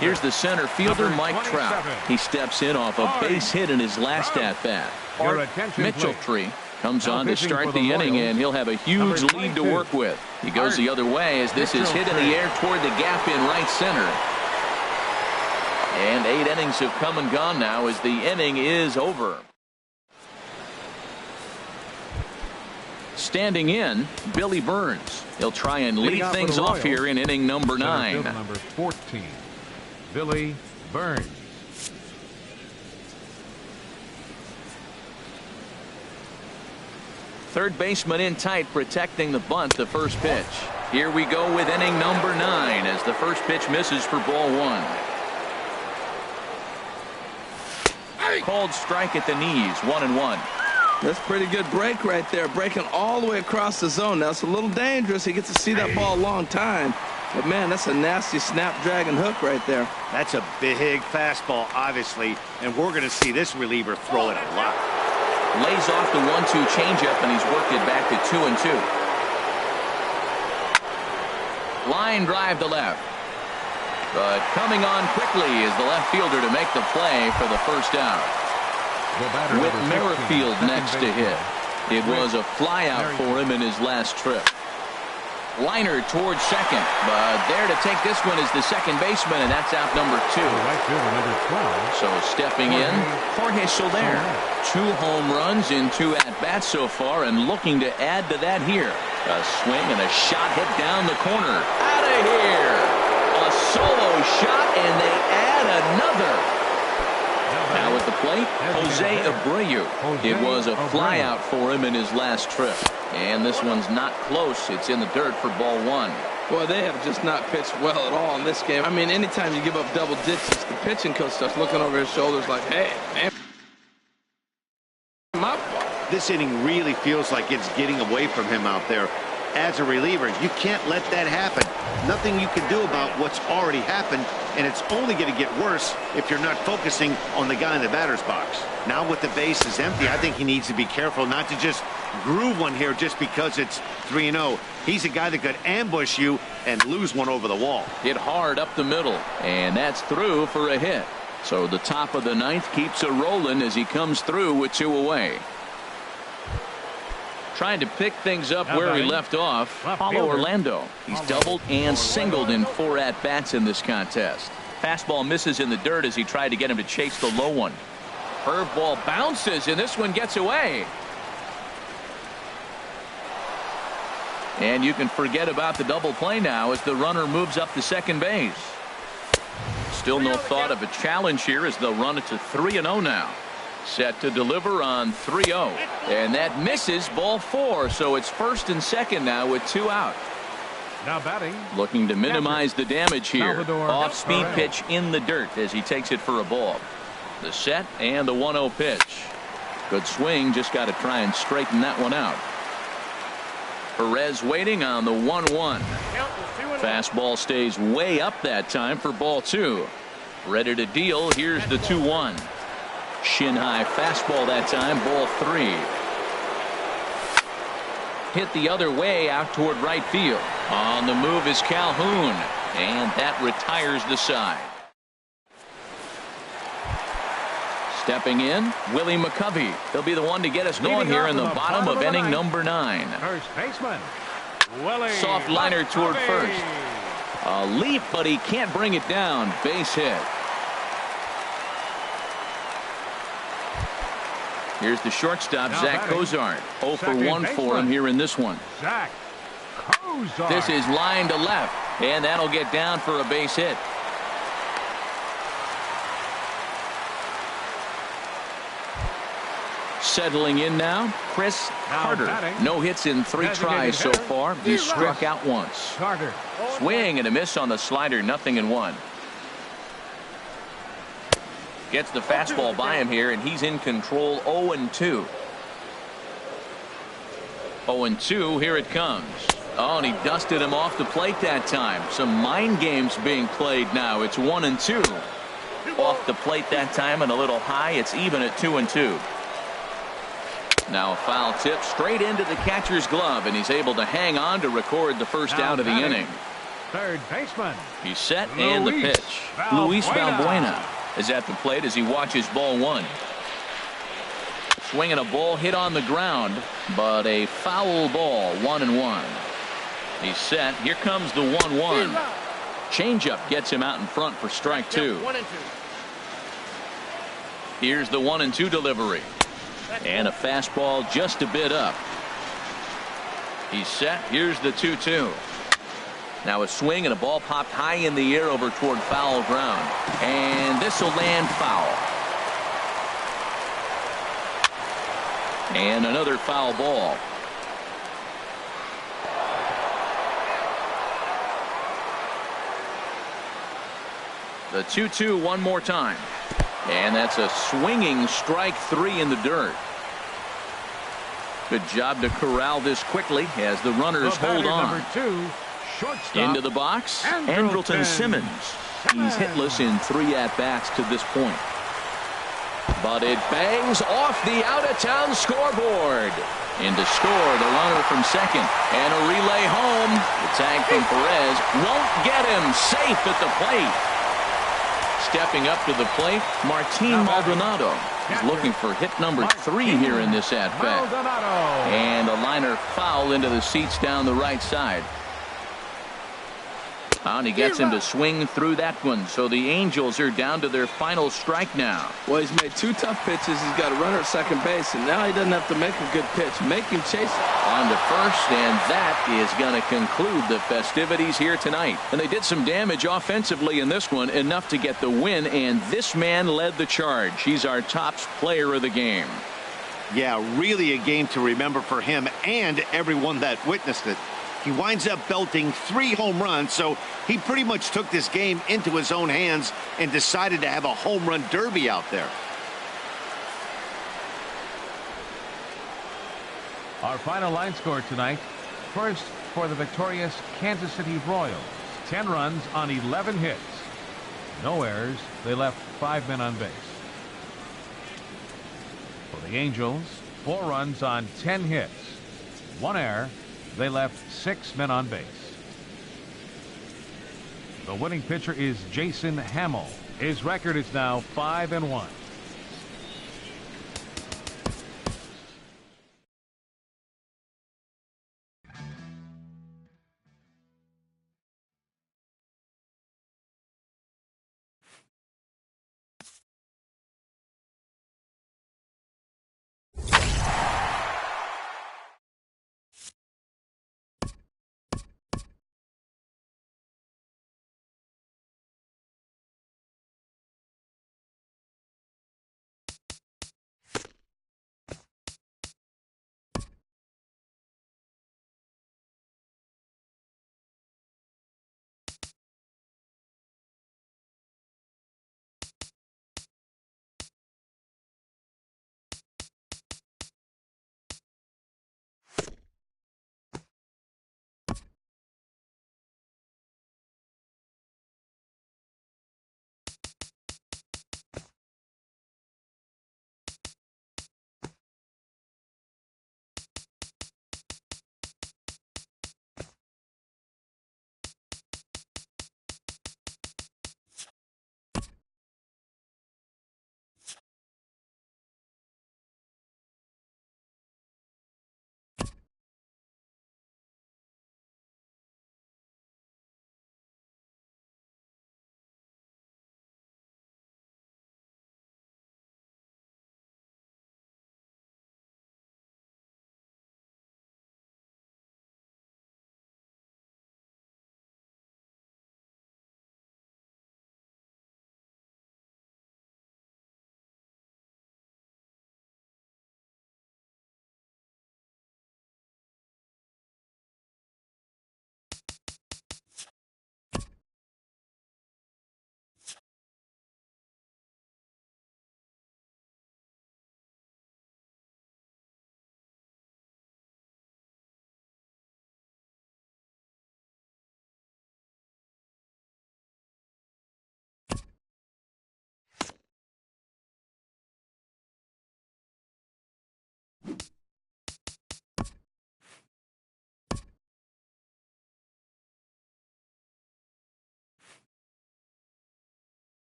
Here's the center fielder, Mike Trout. He steps in off a base hit in his last at-bat. Mitchell Tree Comes Now on to pitching start for the the inning, Royals, and he'll have a huge number lead to 22, work with. He goes the other way as this is Mitchell hit in the air toward the gap in right center. And 8 innings have come and gone now as the inning is over. Standing in, Billy Burns. He'll try and lead things off here in inning number 9. Number 14, Billy Burns. Third baseman in tight, protecting the bunt, the first pitch. Here we go with inning number 9 as the first pitch misses for ball 1. Called strike at the knees, 1-1. That's a pretty good break right there, breaking all the way across the zone. Now, it's a little dangerous. He gets to see that ball a long time. But, man, that's a nasty snapdragon hook right there. That's a big fastball, obviously, and we're going to see this reliever throw it a lot. Lays off the 1-2 changeup, and he's worked it back to 2-2. Line drive to left. But coming on quickly is the left fielder to make the play for the first out. With Merrifield next to hit. It was a flyout for him in his last trip. Liner towards second, but there to take this one is the second baseman, and that's out number 2. Right fielder, number 12. So stepping in, Jorge Soler. 2 home runs in 2 at-bats so far, and looking to add to that here. A swing and a shot hit down the corner. Out of here! A solo shot, and they add another. Now at the plate, Jose Abreu. It was a flyout for him in his last trip. And this one's not close. It's in the dirt for ball 1. Boy, they have just not pitched well at all in this game. I mean, anytime you give up double digits, the pitching coach starts looking over his shoulders like, hey, man, my fault. This inning really feels like it's getting away from him out there. As a reliever, you can't let that happen. Nothing you can do about what's already happened, and it's only going to get worse if you're not focusing on the guy in the batter's box. Now with the bases empty, I think he needs to be careful not to just groove one here just because it's 3-0. He's a guy that could ambush you and lose one over the wall. Hit hard up the middle, and that's through for a hit. So the top of the 9th keeps it rolling as he comes through with 2 away. Trying to pick things up where he left off, Paulo Orlando. He's doubled and singled in 4 at-bats in this contest. Fastball misses in the dirt as he tried to get him to chase the low one. Curveball bounces, and this one gets away. And you can forget about the double play now as the runner moves up to second base. Still no thought of a challenge here as they'll run it to 3-0 now. Set to deliver on 3-0. And that misses, ball 4. So it's first and second now with 2 out. Now batting. Looking to minimize the damage here. Salvador Off-speed Perez. pitch in the dirt as he takes it for a ball. The set and the 1-0 pitch. Good swing. Just got to try and straighten that one out. Perez waiting on the 1-1. Fastball stays way up that time for ball 2. Ready to deal. Here's the 2-1. Shin high fastball that time, ball 3. Hit the other way out toward right field. On the move is Calhoun, and that retires the side. Stepping in, Willie McCovey. He'll be the one to get us going here in the bottom of inning number 9. First baseman, Willie. Soft liner toward first. A leap, but he can't bring it down. Base hit. Here's the shortstop, Now Zach batting. Cozart. 0 for Second 1 for baseman. him here in this one. Zach Cozart. This is line to left, and that'll get down for a base hit. Settling in now, Chris Carter. batting. No hits in 3 tries so hitter, far. He struck out once. Carter. Swing and a miss on the slider, 0-1. Gets the fastball by him here, and he's in control. 0-2. 0-2, here it comes. Oh, and he dusted him off the plate that time. Some mind games being played now. It's 1-2. Off the plate that time and a little high. It's even at 2-2. Now a foul tip straight into the catcher's glove, and he's able to hang on to record the first Now out of the batting. inning. Third baseman, He's set and the Luis pitch. Valbuena. Luis Valbuena is at the plate as he watches ball 1. Swinging a ball hit on the ground, but a foul ball, 1-1. He's set. Here comes the 1-1. Changeup gets him out in front for strike 2. 1-2. Here's the 1-2 delivery. And a fastball just a bit up. He's set. Here's the 2-2. Now a swing and a ball popped high in the air over toward foul ground. And this will land foul. And another foul ball. The 2-2 one more time. And that's a swinging strike 3 in the dirt. Good job to corral this quickly as the runners hold on. Number 2, shortstop. Into the box, Andrelton Simmons. He's hitless in 3 at-bats to this point. But it bangs off the out-of-town scoreboard. In to score, the runner from second. And a relay home. The tag from Perez won't get him. Safe at the plate. Stepping up to the plate, Martin Maldonado. He's looking for hit number 3 here in this at-bat. And a liner foul into the seats down the right side. And he gets him to swing through that one. So the Angels are down to their final strike now. Well, he's made 2 tough pitches. He's got a runner at second base, and now he doesn't have to make a good pitch. Make him chase it. On to first, and that is going to conclude the festivities here tonight. And they did some damage offensively in this one, enough to get the win, and this man led the charge. He's our top player of the game. Yeah, really a game to remember for him and everyone that witnessed it. He winds up belting 3 home runs, so he pretty much took this game into his own hands and decided to have a home run derby out there. Our final line score tonight. First, for the victorious Kansas City Royals, 10 runs on 11 hits. No errors. They left 5 men on base. For the Angels, 4 runs on 10 hits. 1 error. They left 6 men on base. The winning pitcher is Jason Hamill. His record is now 5-1.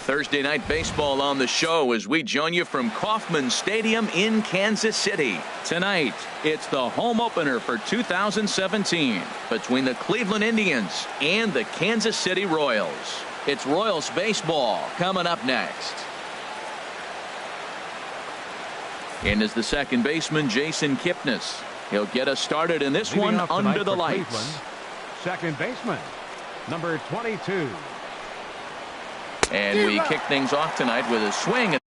Thursday night baseball on the show as we join you from Kauffman Stadium in Kansas City. Tonight, it's the home opener for 2017 between the Cleveland Indians and the Kansas City Royals. It's Royals baseball coming up next. In is the second baseman, Jason Kipnis. He'll get us started in this one under the lights. Cleveland, second baseman, number 22. And we kick things off tonight with a swing.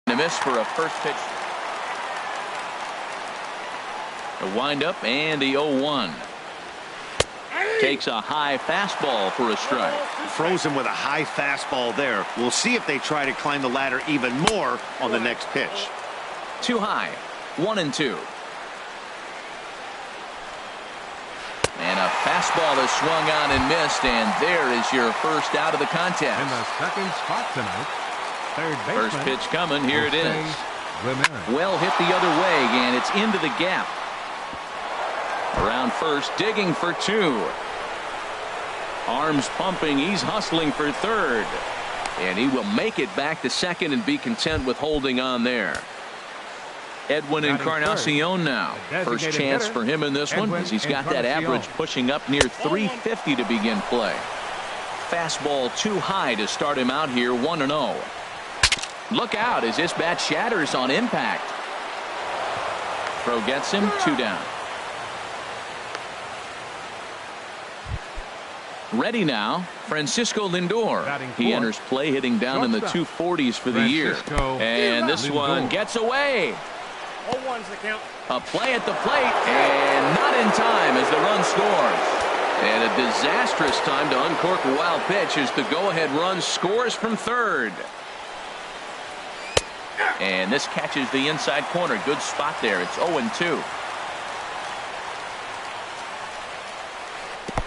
A miss for a first pitch. A windup and the 0-1. Takes a high fastball for a strike. Throws him with a high fastball there. We'll see if they try to climb the ladder even more on the next pitch. Too high. 1-2. And a fastball is swung on and missed, and there is your first out of the contest. In the second spot tonight, third baseman. First pitch coming. Here it is. Ramirez. Well hit the other way, and it's into the gap. Around first, digging for two. Arms pumping. He's hustling for third. And he will make it back to second and be content with holding on there. Edwin Encarnacion now. First chance for him in this one as he's got that average pushing up near 350 to begin play. Fastball too high to start him out here, 1-0. Look out as this bat shatters on impact. Throw gets him, 2 down. Ready now, Francisco Lindor. He enters play hitting down in the 240s for the year. And this one gets away. 0-1's the count. A play at the plate and not in time as the run scores. And a disastrous time to uncork a wild pitch as the go-ahead run scores from third. And this catches the inside corner. Good spot there. It's 0-2.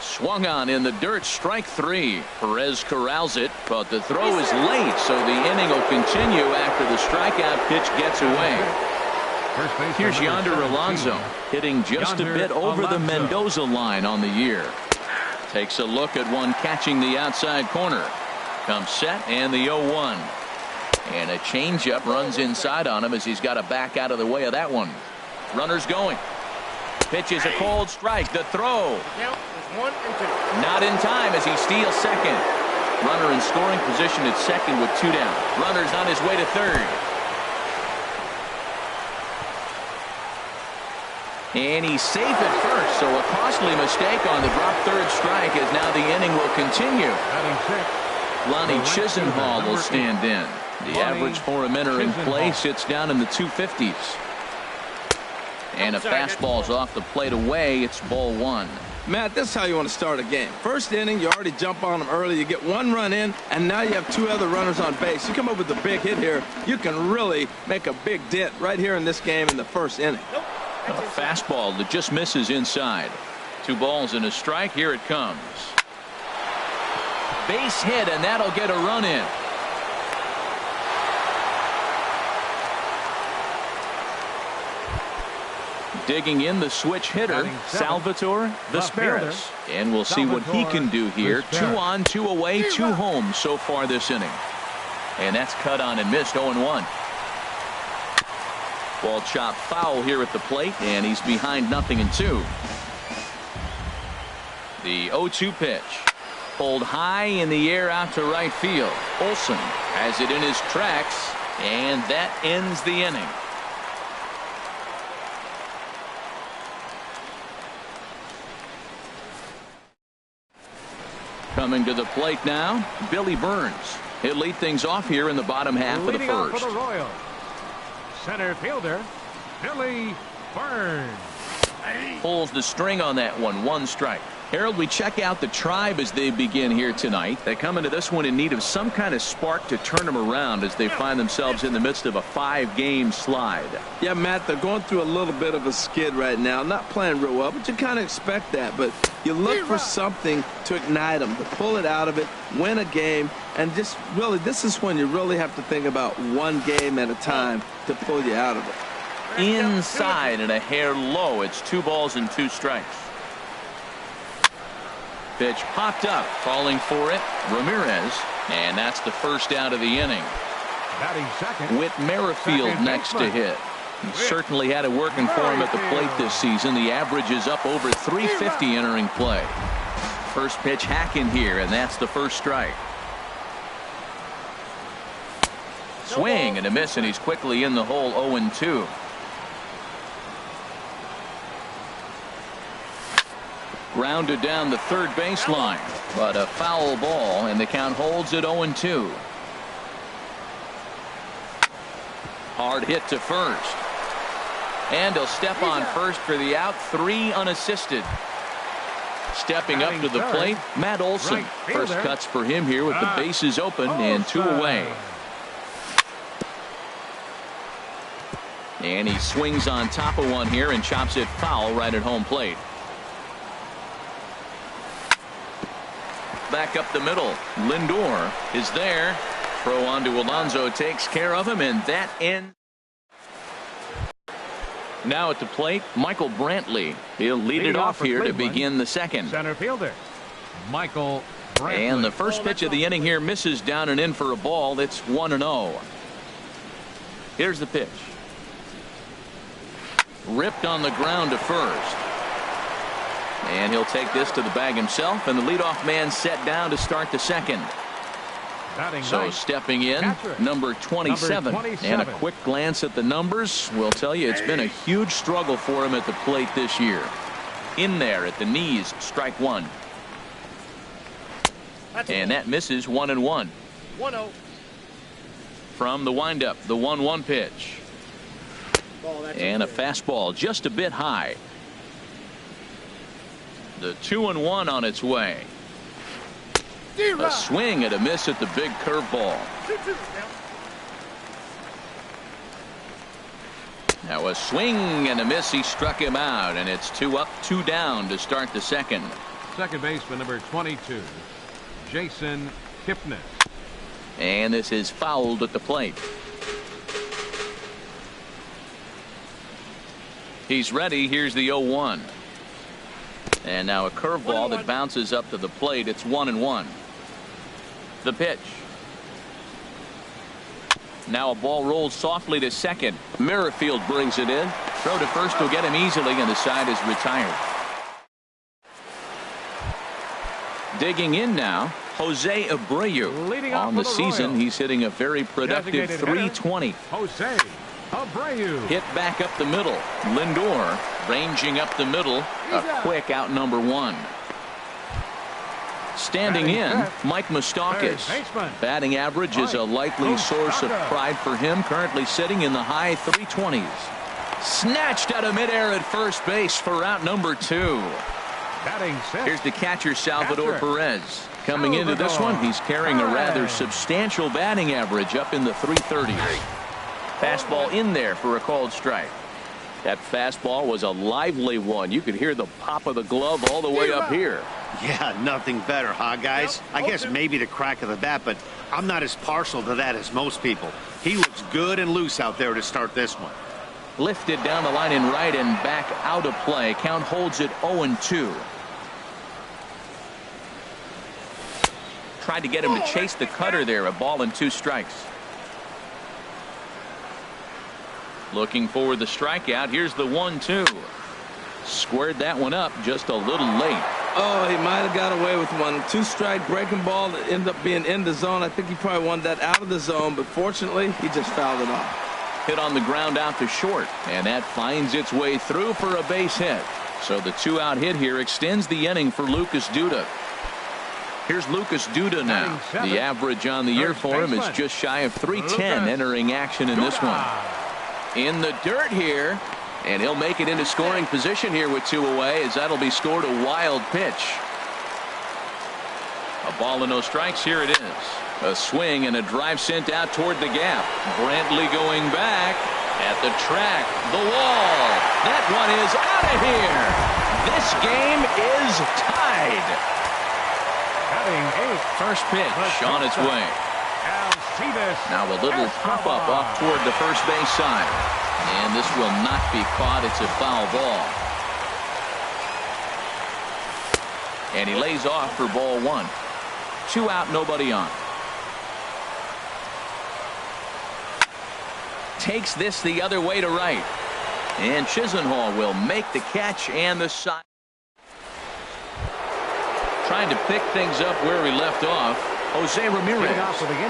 Swung on in the dirt, strike 3. Perez corrals it, but the throw is late, so the inning will continue after the strikeout pitch gets away. Here's Yonder Alonso hitting just a bit over the Mendoza line on the year. Takes a look at one catching the outside corner. Comes set and the 0-1. And a changeup runs inside on him as he's got to back out of the way of that one. Runners going. Pitch is a cold strike. The throw. Count is 1-2. Not in time as he steals second. Runner in scoring position at second with 2 down. Runner's on his way to third. And he's safe at first, so a costly mistake on the drop third strike as now the inning will continue. Lonnie Chisenhall will stand in. The average for him entering play sits down in the 250s. And a fastball's off the plate away. It's ball 1. Matt, this is how you want to start a game. First inning, you already jump on them early. You get 1 run in, and now you have 2 other runners on base. You come up with a big hit here, you can really make a big dent right here in this game in the first inning. A fastball that just misses inside. 2 balls and a strike. Here it comes. Base hit, and that'll get a run in. Digging in the switch hitter, Salvatore Vesperis. And we'll see what he can do here. 2 on, 2 away, 2 home so far this inning. And that's cut on and missed, 0-1. Ball chopped foul here at the plate, and he's behind 0-2. The 0-2 pitch. Pulled high in the air out to right field. Olsen has it in his tracks, and that ends the inning. Coming to the plate now, Billy Burns. He'll lead things off here in the bottom half of the first. For the Royals, center fielder Billy Burns. Pulls the string on that one. 1 strike. Harold, we check out the Tribe as they begin here tonight. They come into this one in need of some kind of spark to turn them around as they find themselves in the midst of a 5-game slide. Yeah, Matt, they're going through a little bit of a skid right now. Not playing real well, but you kind of expect that. But you look for something to ignite them, to pull it out of it, win a game, and just really, this is when you really have to think about one game at a time to pull you out of it. Inside and a hair low. It's 2 balls and 2 strikes. Pitch popped up, falling for it, Ramirez, and that's the first out of the inning. Batting second. With Merrifield next to hit. He certainly had it working for him at the plate this season. The average is up over 350 entering play. First pitch hacking here, and that's the first strike. Swing and a miss, and he's quickly in the hole. 0-2. Grounded down the third baseline, but a foul ball, and the count holds at 0-2. Hard hit to first. And he'll step on first for the out. 3 unassisted. Stepping up to the plate, Matt Olson. First cuts for him here with the bases open and 2 away. And he swings on top of one here and chops it foul right at home plate. Back up the middle. Lindor is there. Throw on to Alonso takes care of him, and that ends. Now at the plate, Michael Brantley. He'll lead it off here to begin the second. Center fielder Michael Brantley. And the first pitch of the inning here misses down and in for a ball. It's 1-0. Here's the pitch. Ripped on the ground to first. And he'll take this to the bag himself, and the leadoff man set down to start the second. So stepping in, number 27. And a quick glance at the numbers will tell you it's been a huge struggle for him at the plate this year. In there at the knees, strike 1. And that misses. 1-1. 1-0. From the windup, the 1-1 pitch. And a fastball just a bit high. The 2-1 on its way. A swing and a miss at the big curveball. Now a swing and a miss. He struck him out, and it's 2 up, 2 down to start the second. Second baseman number 22, Jason Kipnis. And this is fouled at the plate. He's ready. Here's the 0-1. And now a curveball that bounces up to the plate. It's 1-1. The pitch. Now a ball rolls softly to second. Merrifield brings it in. Throw to first will get him easily, and the side is retired. Digging in now, Jose Abreu. On the season, he's hitting a very productive .320. Jose Abreu. Hit back up the middle. Lindor ranging up the middle. A quick out number 1. Standing in, Mike Moustakas. Batting average is a likely source of pride for him. Currently sitting in the high 320s. Snatched out of midair at first base for out number 2. Here's the catcher, Salvador Perez. Coming into this one, he's carrying a rather substantial batting average up in the 330s. Fastball in there for a called strike. That fastball was a lively one. You could hear the pop of the glove all the way up here. Yeah, nothing better, huh, guys? I guess maybe the crack of the bat, but I'm not as partial to that as most people. He looks good and loose out there to start this one. Lifted down the line in right and back out of play. Count holds it 0-2. Tried to get him to chase the cutter there. A ball and 2 strikes. Looking for the strikeout. Here's the 1-2. Squared that one up just a little late. Oh, he might have got away with one. 2-strike breaking ball that ended up being in the zone. I think he probably wanted that out of the zone, but fortunately, he just fouled it off. Hit on the ground out to short, and that finds its way through for a base hit. So the 2-out hit here extends the inning for Lucas Duda. Here's Lucas Duda now. The average on the year for him is just shy of 310 entering action in this one. In the dirt here, And he'll make it into scoring position here with 2 away, as that'll be scored a wild pitch. A ball and no strikes. Here it is. A swing and a drive sent out toward the gap. Brantley going back at the track. The wall. That one is out of here. This game is tied. First pitch on its way. Now a little pop-up off toward the first base side. And this will not be caught. It's a foul ball. And he lays off for ball 1. 2 out, nobody on. Takes this the other way to right. And Chisenhall will make the catch and the side. Trying to pick things up where he left off. Jose Ramirez.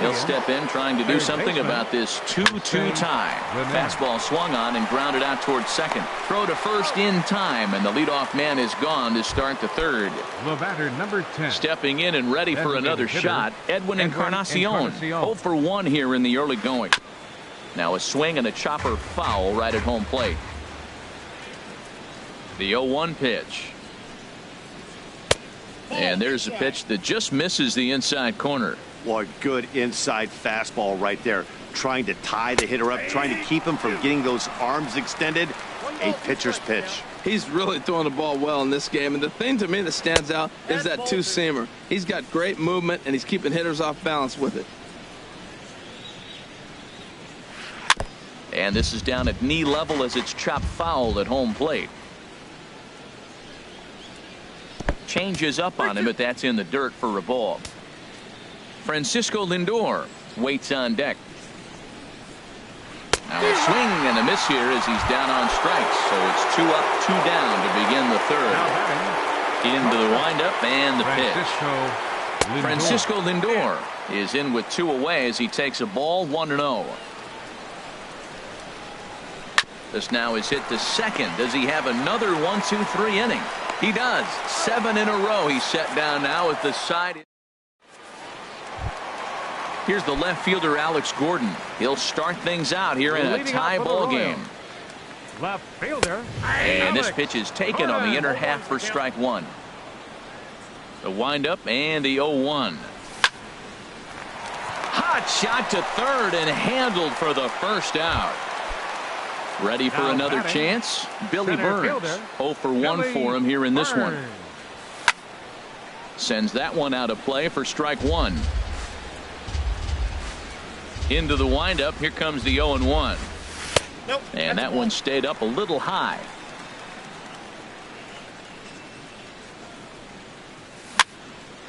He'll step in trying to do something about this 2-2 tie. Fastball swung on and grounded out towards second. Throw to first in time, and the leadoff man is gone to start the third. The batter, number 10. Stepping in and ready for another shot, Edwin Encarnacion. 0 for 1 here in the early going. Now a swing and a chopper foul right at home plate. The 0-1 pitch. And there's a pitch that just misses the inside corner. Well, good inside fastball right there. Trying to tie the hitter up, trying to keep him from getting those arms extended. A pitcher's pitch. He's really throwing the ball well in this game, and the thing to me that stands out is that two-seamer. He's got great movement, and he's keeping hitters off balance with it. And this is down at knee level as it's chopped foul at home plate. Changes up on him, but that's in the dirt for a ball. Francisco Lindor waits on deck. Now a swing and a miss here as he's down on strikes. So it's 2 up, 2 down to begin the third. Into the windup and the pitch. Francisco Lindor is in with 2 away as he takes a ball 1-0. This now is hit to second. Does he have another 1-2-3 inning? He does. 7 in a row. He's set down now at the side. Here's the left fielder, Alex Gordon. He'll start things out here in a tie ball game. Left fielder. And this pitch is taken on the inner half for strike 1. The windup and the 0-1. Hot shot to third and handled for the first out. Ready for another chance? Billy Burns. 0 for 1 for him here in this one. Sends that one out of play for strike 1. Into the windup. Here comes the 0-1. And that one stayed up a little high.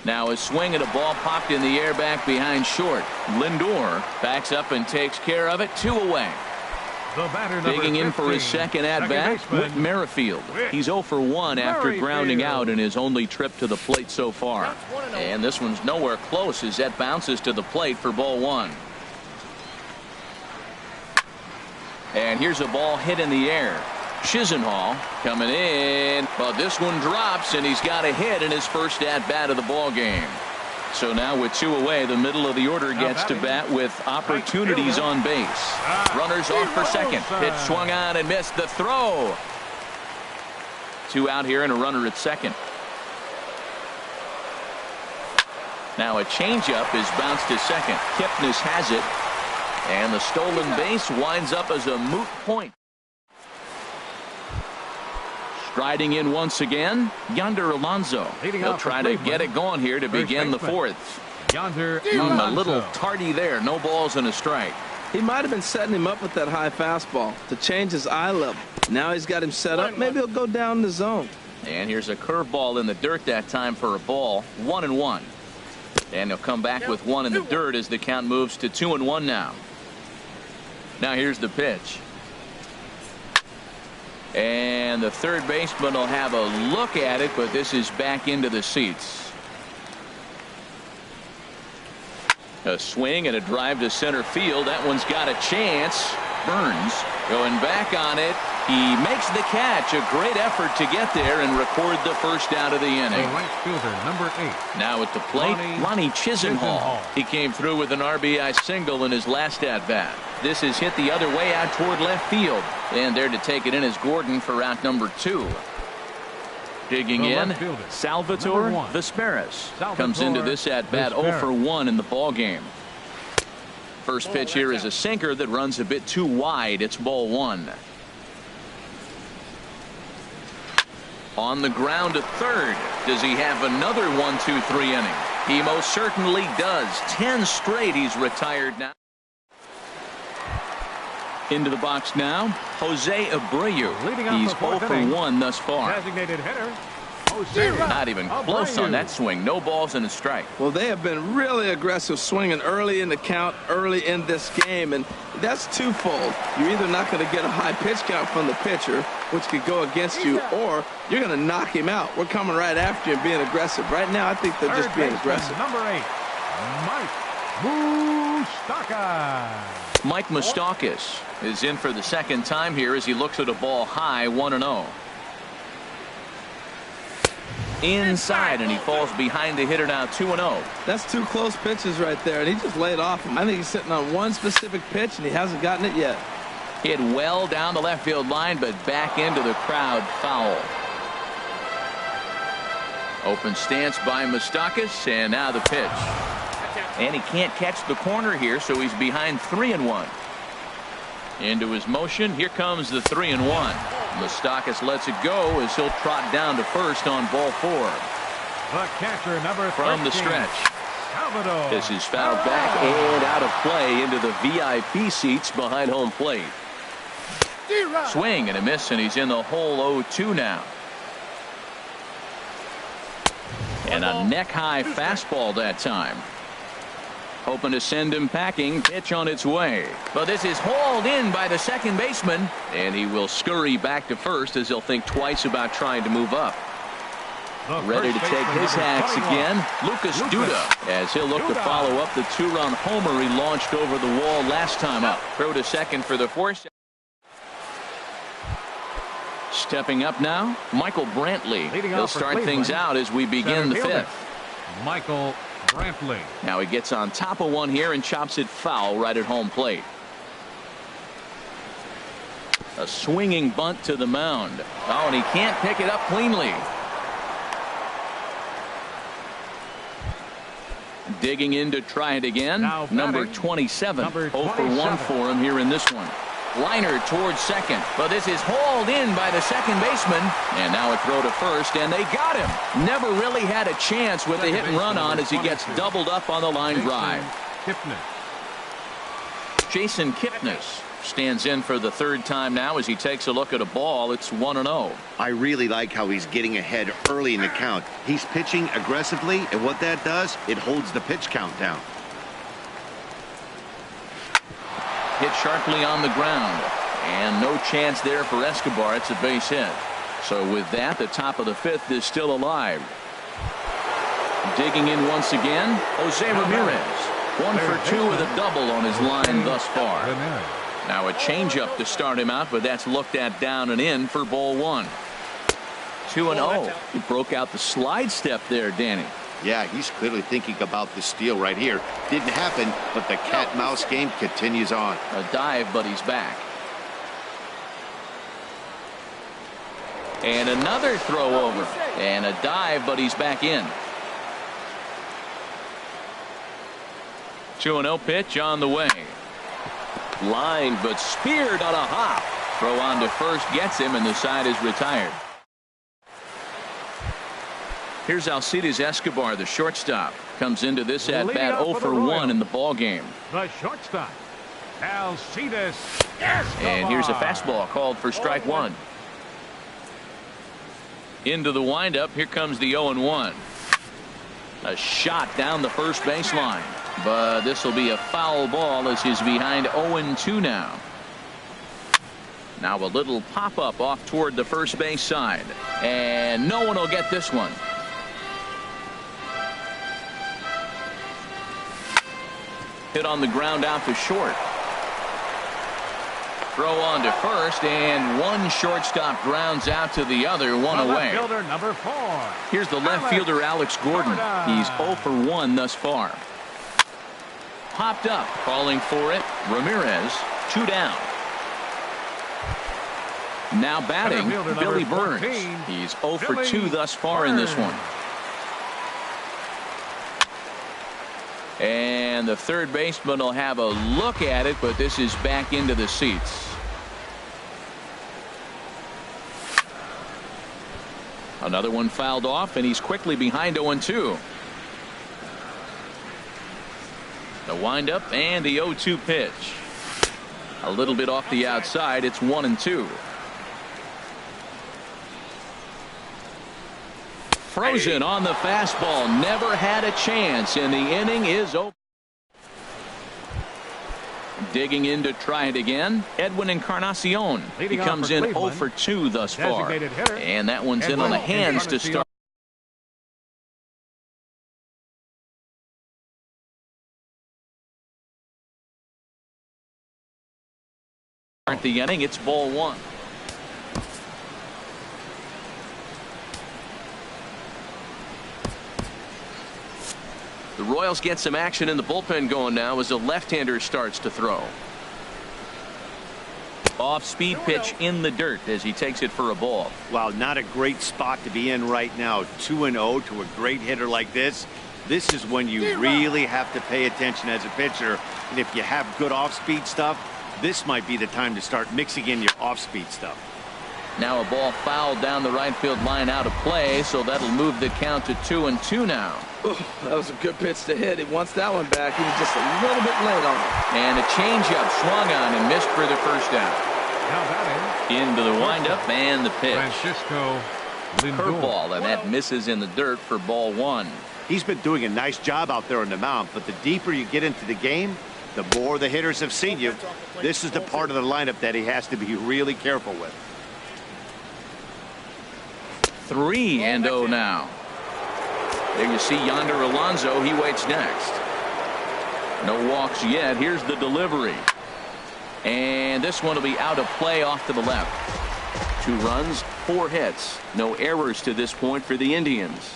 Now a swing and a ball popped in the air back behind short. Lindor backs up and takes care of it. 2 away. Digging in for his second at-bat, Whit Merrifield. He's 0 for 1 after grounding out in his only trip to the plate so far. And this one's nowhere close as that bounces to the plate for ball 1. And here's a ball hit in the air. Chisenhall coming in, but this one drops, and he's got a hit in his first at-bat of the ball game. So now with 2 away, the middle of the order gets to bat with opportunities on base. Runners off for second. Pitch swung on and missed. The throw. 2 out here and a runner at second. Now a changeup is bounced to second. Kipnis has it. And the stolen base winds up as a moot point. Striding in once again, Yonder Alonso. He'll try to get it going here to begin the 4th. A little tardy there. No balls and a strike. He might have been setting him up with that high fastball to change his eye level. Now he's got him set up. Maybe he'll go down the zone. And here's a curveball in the dirt that time for a ball. 1-1. And he'll come back with 1 in the dirt as the count moves to 2-1 now. Now here's the pitch. And the third baseman will have a look at it, but this is back into the seats. A swing and a drive to center field. That one's got a chance. Burns going back on it. He makes the catch. A great effort to get there and record the first out of the inning. The right fielder, number 8. Now at the plate, Lonnie Chisenhall. He came through with an RBI single in his last at-bat. This is hit the other way out toward left field. And there to take it in is Gordon for out number 2. Digging in, Salvatore Vesperis comes into this at-bat 0 for 1 in the ball game. First pitch here is a sinker that runs a bit too wide. It's ball 1. On the ground to third. Does he have another 1-2-3 inning? He most certainly does. 10 straight. He's retired now. Into the box now, Jose Abreu. He's 0 for 1 thus far. Designated hitter, Not even close on that swing. No balls and a strike. Well, they have been really aggressive swinging early in the count, early in this game, and that's twofold. You're either not going to get a high pitch count from the pitcher, which could go against you, or you're going to knock him out. We're coming right after you and being aggressive. Right now, I think they're just being aggressive. Number 8, Mike Moustakas. Mike Moustakas is in for the second time here as he looks at a ball high, 1-0. Inside, and he falls behind the hitter now, 2-0. That's 2 close pitches right there, and he just laid off him. I think he's sitting on one specific pitch, and he hasn't gotten it yet. Hit well down the left field line, but back into the crowd, foul. Open stance by Moustakas, and now the pitch. And he can't catch the corner here, so he's behind 3-1. Into his motion, here comes the 3-1. Moustakas lets it go as he'll trot down to first on ball 4. The catcher, number 13, from the stretch. Salvador. This is fouled back and out of play into the VIP seats behind home plate. Swing and a miss, and he's in the hole 0-2 now. And a neck-high fastball that time. Hoping to send him packing. Pitch on its way. But this is hauled in by the second baseman. And he will scurry back to first as he'll think twice about trying to move up. Ready to take his hacks again. Lucas Duda, as he'll look to follow up the 2-run homer he launched over the wall last time up. Throw to second for the force. Stepping up now, Michael Brantley. He'll start things out as we begin the 5th. Michael Brantley. Now he gets on top of one here and chops it foul right at home plate. A swinging bunt to the mound. Oh, and he can't pick it up cleanly. Digging in to try it again. Number 27. 0 for 1 for him here in this one. Liner towards second, but this is hauled in by the second baseman, and now a throw to first, and they got him. Never really had a chance with the hit and run on as he gets doubled up on the line drive. Jason Kipnis stands in for the 3rd time now as he takes a look at a ball. It's 1-0. I really like how he's getting ahead early in the count. He's pitching aggressively, and what that does, it holds the pitch count down. Hit sharply on the ground, and no chance there for Escobar. It's a base hit. So with that, the top of the 5th is still alive. Digging in once again, Jose Ramirez. 1 for 2 with a double on his line thus far. Now a changeup to start him out, but that's looked at down and in for ball 1. 2-0. He broke out the slide step there, Danny. Yeah, he's clearly thinking about the steal right here. Didn't happen, but the cat-mouse game continues on. A dive, but he's back. And another throw over. And a dive, but he's back in. 2-0 pitch on the way. Line, but speared on a hop. Throw on to first gets him, and the side is retired. Here's Alcides Escobar, the shortstop. Comes into this at-bat 0 for 1 in the ball game. The shortstop, Alcides Escobar. And here's a fastball called for strike 1. Into the windup. Here comes the 0-1. A shot down the first baseline. But this will be a foul ball as he's behind 0-2 now. Now a little pop-up off toward the first base side. And no one will get this one. Hit on the ground out to short. Throw on to first, and one shortstop grounds out to the other, one away. Left fielder number 4. Here's the left fielder, Alex Gordon. He's 0 for 1 thus far. Popped up, calling for it. Ramirez, 2 down. Now batting, Billy Burns. He's 0 for 2 thus far in this one. And the third baseman will have a look at it, but this is back into the seats. Another one fouled off, and he's quickly behind 0-2. The windup and the 0-2 pitch. A little bit off the outside. It's 1-2. Frozen on the fastball. Never had a chance, and the inning is over. Digging in to try it again, Edwin Encarnacion. He comes in 0 for 2 thus far. And that one's in on the hands to start. The inning, it's ball 1. The Royals get some action in the bullpen going now as a left-hander starts to throw. Off-speed pitch in the dirt as he takes it for a ball. Wow, not a great spot to be in right now. 2-0 to a great hitter like this. This is when you really have to pay attention as a pitcher. And if you have good off-speed stuff, this might be the time to start mixing in your off-speed stuff. Now a ball fouled down the right field line out of play, so that'll move the count to 2-2 now. That was a good pitch to hit. He wants that one back. He was just a little bit late on it. And a changeup swung on and missed for the first down. Now batting. Into the windup and the pitch. Francisco Lindor. Curveball, and that misses in the dirt for ball 1. He's been doing a nice job out there on the mound, but the deeper you get into the game, the more the hitters have seen you. This is the part of the lineup that he has to be really careful with. 3-0 now. There you see Yonder Alonso. He waits next. No walks yet. Here's the delivery. And this one will be out of play off to the left. 2 runs, 4 hits. No errors to this point for the Indians.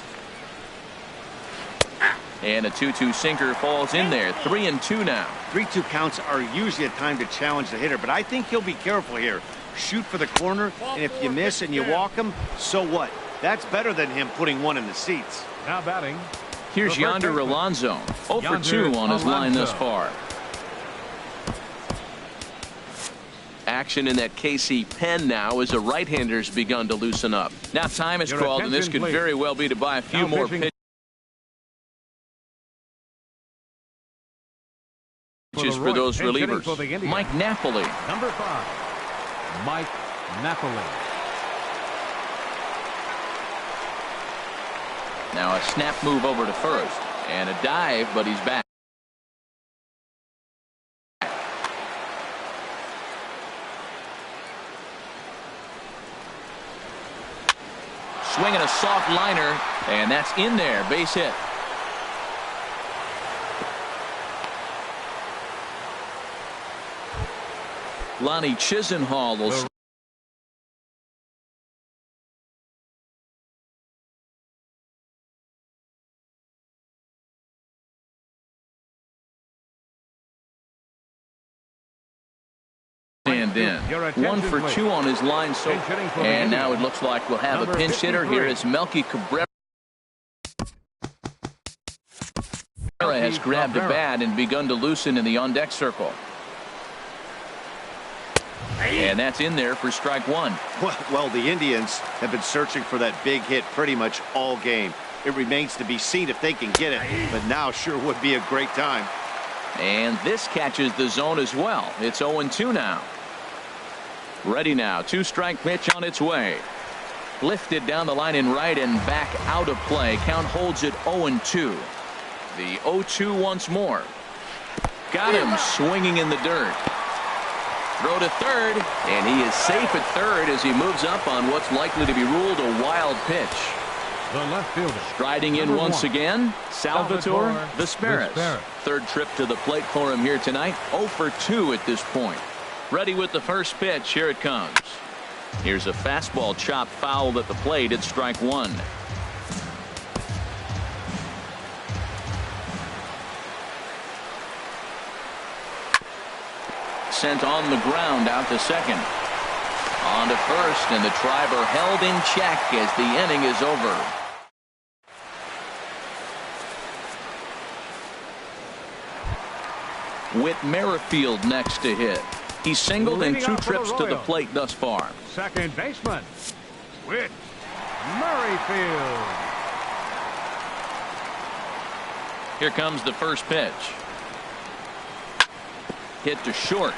And a 2-2 sinker falls in there. 3-2 now. 3-2 counts are usually a time to challenge the hitter, but I think he'll be careful here. Shoot for the corner, and if you miss and you walk him, so what? That's better than him putting one in the seats. Now batting. Here's Yonder Alonso. 0 for 2 on his line thus far. Action in that KC pen now as a right-hander's begun to loosen up. Now time is called, and this could very well be to buy a few more pitches for those relievers. Mike Napoli. Number 5, Mike Napoli. Now a snap move over to first, and a dive, but he's back. Swinging a soft liner, and that's in there. Base hit. Lonnie Chisenhall will stand in. 1 for 2 on his line so far. And now it looks like we'll have a pinch hitter here as Melky Cabrera has grabbed a bat and begun to loosen in the on-deck circle. And that's in there for strike 1. Well, the Indians have been searching for that big hit pretty much all game. It remains to be seen if they can get it, but now sure would be a great time. And this catches the zone as well. It's 0-2 now. Ready now. 2-strike pitch on its way. Lifted down the line in right and back out of play. Count holds it 0-2. The 0-2 once more. Got him swinging in the dirt. Throw to third, and he is safe at third as he moves up on what's likely to be ruled a wild pitch. The left fielder. Striding in once again, Salvatore Vespers. Third trip to the plate for him here tonight. 0 for 2 at this point. Ready with the first pitch. Here it comes. Here's a fastball chopped foul at the plate. It's strike one. Sent on the ground out to second. On to first, and the Triber held in check as the inning is over. Whit Merrifield next to hit. He's singled in 2 trips to the plate thus far. Second baseman, Whit Merrifield. Here comes the first pitch. Hit to short.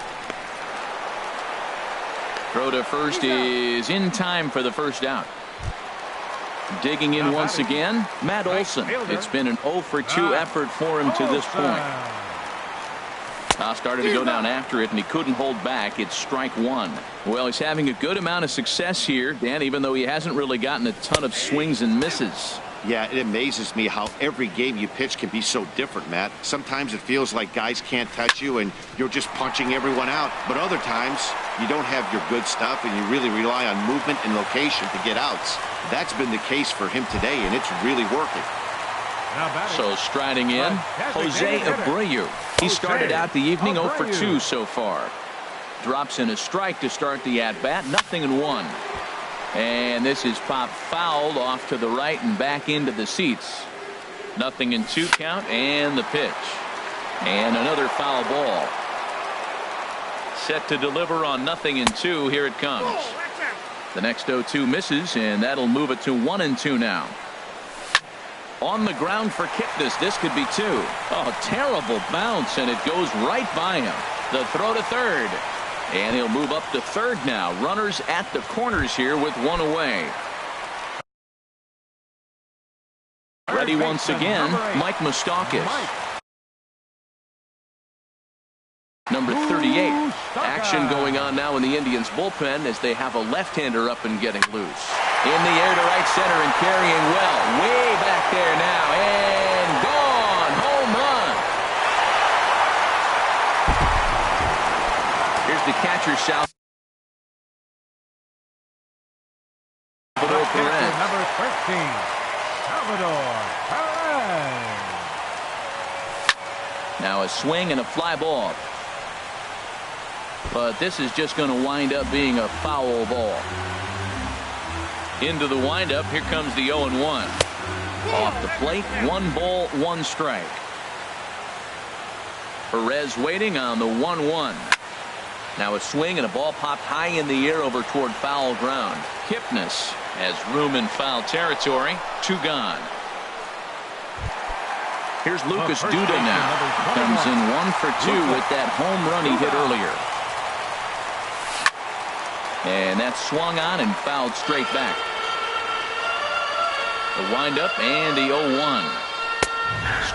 Throw to first is in time for the first out. Digging in once again, Matt Olson. It's been an 0 for 2 effort for him to this point. Started to go down after it, and he couldn't hold back. It's strike one. Well, he's having a good amount of success here, Dan, even though he hasn't really gotten a ton of swings and misses. Yeah, it amazes me how every game you pitch can be so different, Matt. Sometimes it feels like guys can't touch you and you're just punching everyone out. But other times you don't have your good stuff and you really rely on movement and location to get outs. That's been the case for him today, and it's really working. So striding in, Jose Abreu. He started out the evening 0 for 2 so far. Drops in a strike to start the at-bat. 0-1. And this is popped fouled off to the right and back into the seats. 0-2 count, and the pitch. And another foul ball. Set to deliver on 0-2. Here it comes. The next 0-2 misses, and that'll move it to 1-2 now. On the ground for Kipnis. This could be 2. Oh, terrible bounce, and it goes right by him. The throw to third. And he'll move up to third now. Runners at the corners here with 1 away. Ready once again, Mike Moustakas. Number 38. Action going on now in the Indians bullpen as they have a left-hander up and getting loose. In the air to right center and carrying well. Way back there now. And gone. Home run. Here's the catcher, South. Number 13, Salvador Perez. Now a swing and a fly ball. But this is just going to wind up being a foul ball. Into the windup. Here comes the 0-1. Off the plate. 1 ball, 1 strike. Perez waiting on the 1-1. Now a swing and a ball popped high in the air over toward foul ground. Kipnis has room in foul territory. 2 gone. Here's Lucas Duda now. Comes in 1 for 2 with that home run he hit earlier. And that's swung on and fouled straight back. The windup and the 0-1.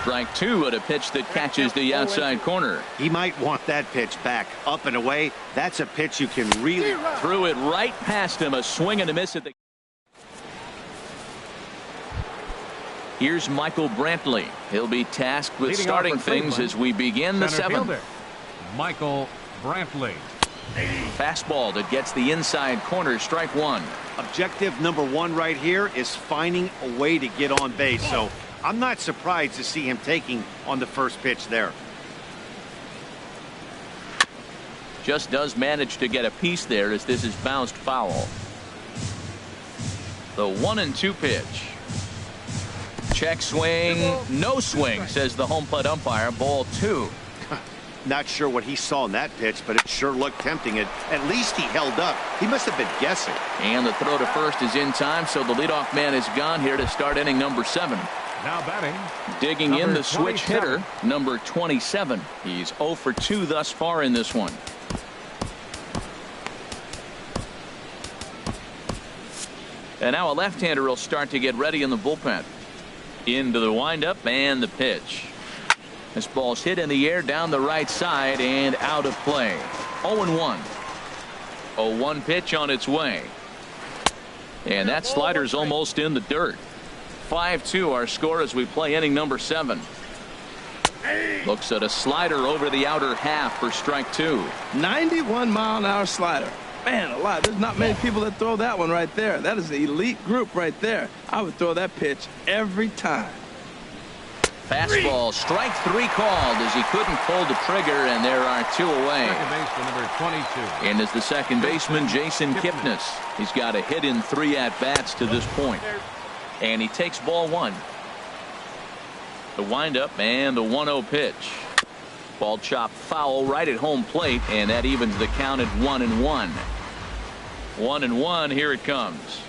Strike 2 at a pitch that catches the outside corner. He might want that pitch back. Up and away. That's a pitch you can really. Threw it right past him. A swing and a miss at the. Here's Michael Brantley. He'll be tasked with starting things as we begin the 7th. Michael Brantley. Fastball that gets the inside corner. Strike 1. Objective number 1 right here is finding a way to get on base. So I'm not surprised to see him taking on the first pitch there. Just does manage to get a piece there as this is bounced foul. The 1-2 pitch. Check swing. No swing, says the home plate umpire. Ball 2. Not sure what he saw in that pitch, but it sure looked tempting. At least he held up. He must have been guessing. And the throw to first is in time, so the leadoff man is gone here to start inning number 7. Now batting. Digging in the switch hitter, number 27. He's 0 for 2 thus far in this one. And now a left-hander will start to get ready in the bullpen. Into the windup and the pitch. This ball's hit in the air down the right side and out of play. 0-1. 0-1 pitch on its way. And that slider's almost in the dirt. 5-2 our score as we play inning number 7. Looks at a slider over the outer half for strike 2. 91-mile-an-hour slider. Man alive, there's not many people that throw that one right there. That is an elite group right there. I would throw that pitch every time. Fastball, strike 3 called as he couldn't pull the trigger, and there are 2 away. Second baseman, number 22. And as the second baseman, Jason Kipnis. He's got a hit in 3 at-bats to this point. And he takes ball 1. The windup and the 1-0 pitch. Ball chopped foul right at home plate, and that evens the count at 1-1. 1-1, here it comes.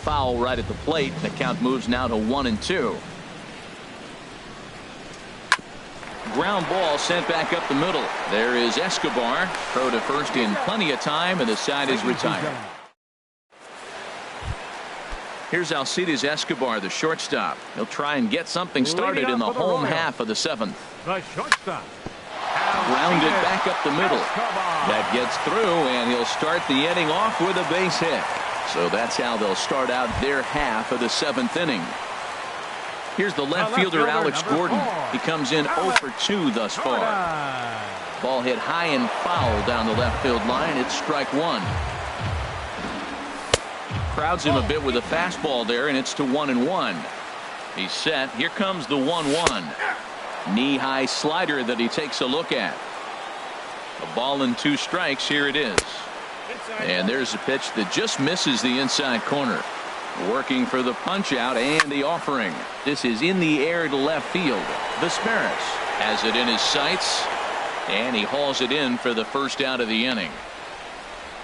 Foul right at the plate. The count moves now to 1-2. Ground ball sent back up the middle. There is Escobar. Throw to first in plenty of time, and the side is retired. Here's Alcides Escobar, the shortstop. He'll try and get something started in the home half of the 7th. The shortstop. Grounded back up the middle. That gets through, and he'll start the inning off with a base hit. So that's how they'll start out their half of the 7th inning. Here's the left fielder, Alex Gordon. He comes in 0 for 2 thus far. Ball hit high and foul down the left field line. It's strike 1. Crowds him a bit with a fastball there, and it's to 1-1. He's set. Here comes the 1-1. Knee-high slider that he takes a look at. A ball and 2 strikes. Here it is. And there's a pitch that just misses the inside corner. Working for the punch out and the offering. This is in the air to left field. Vesperis has it in his sights, and he hauls it in for the first out of the inning.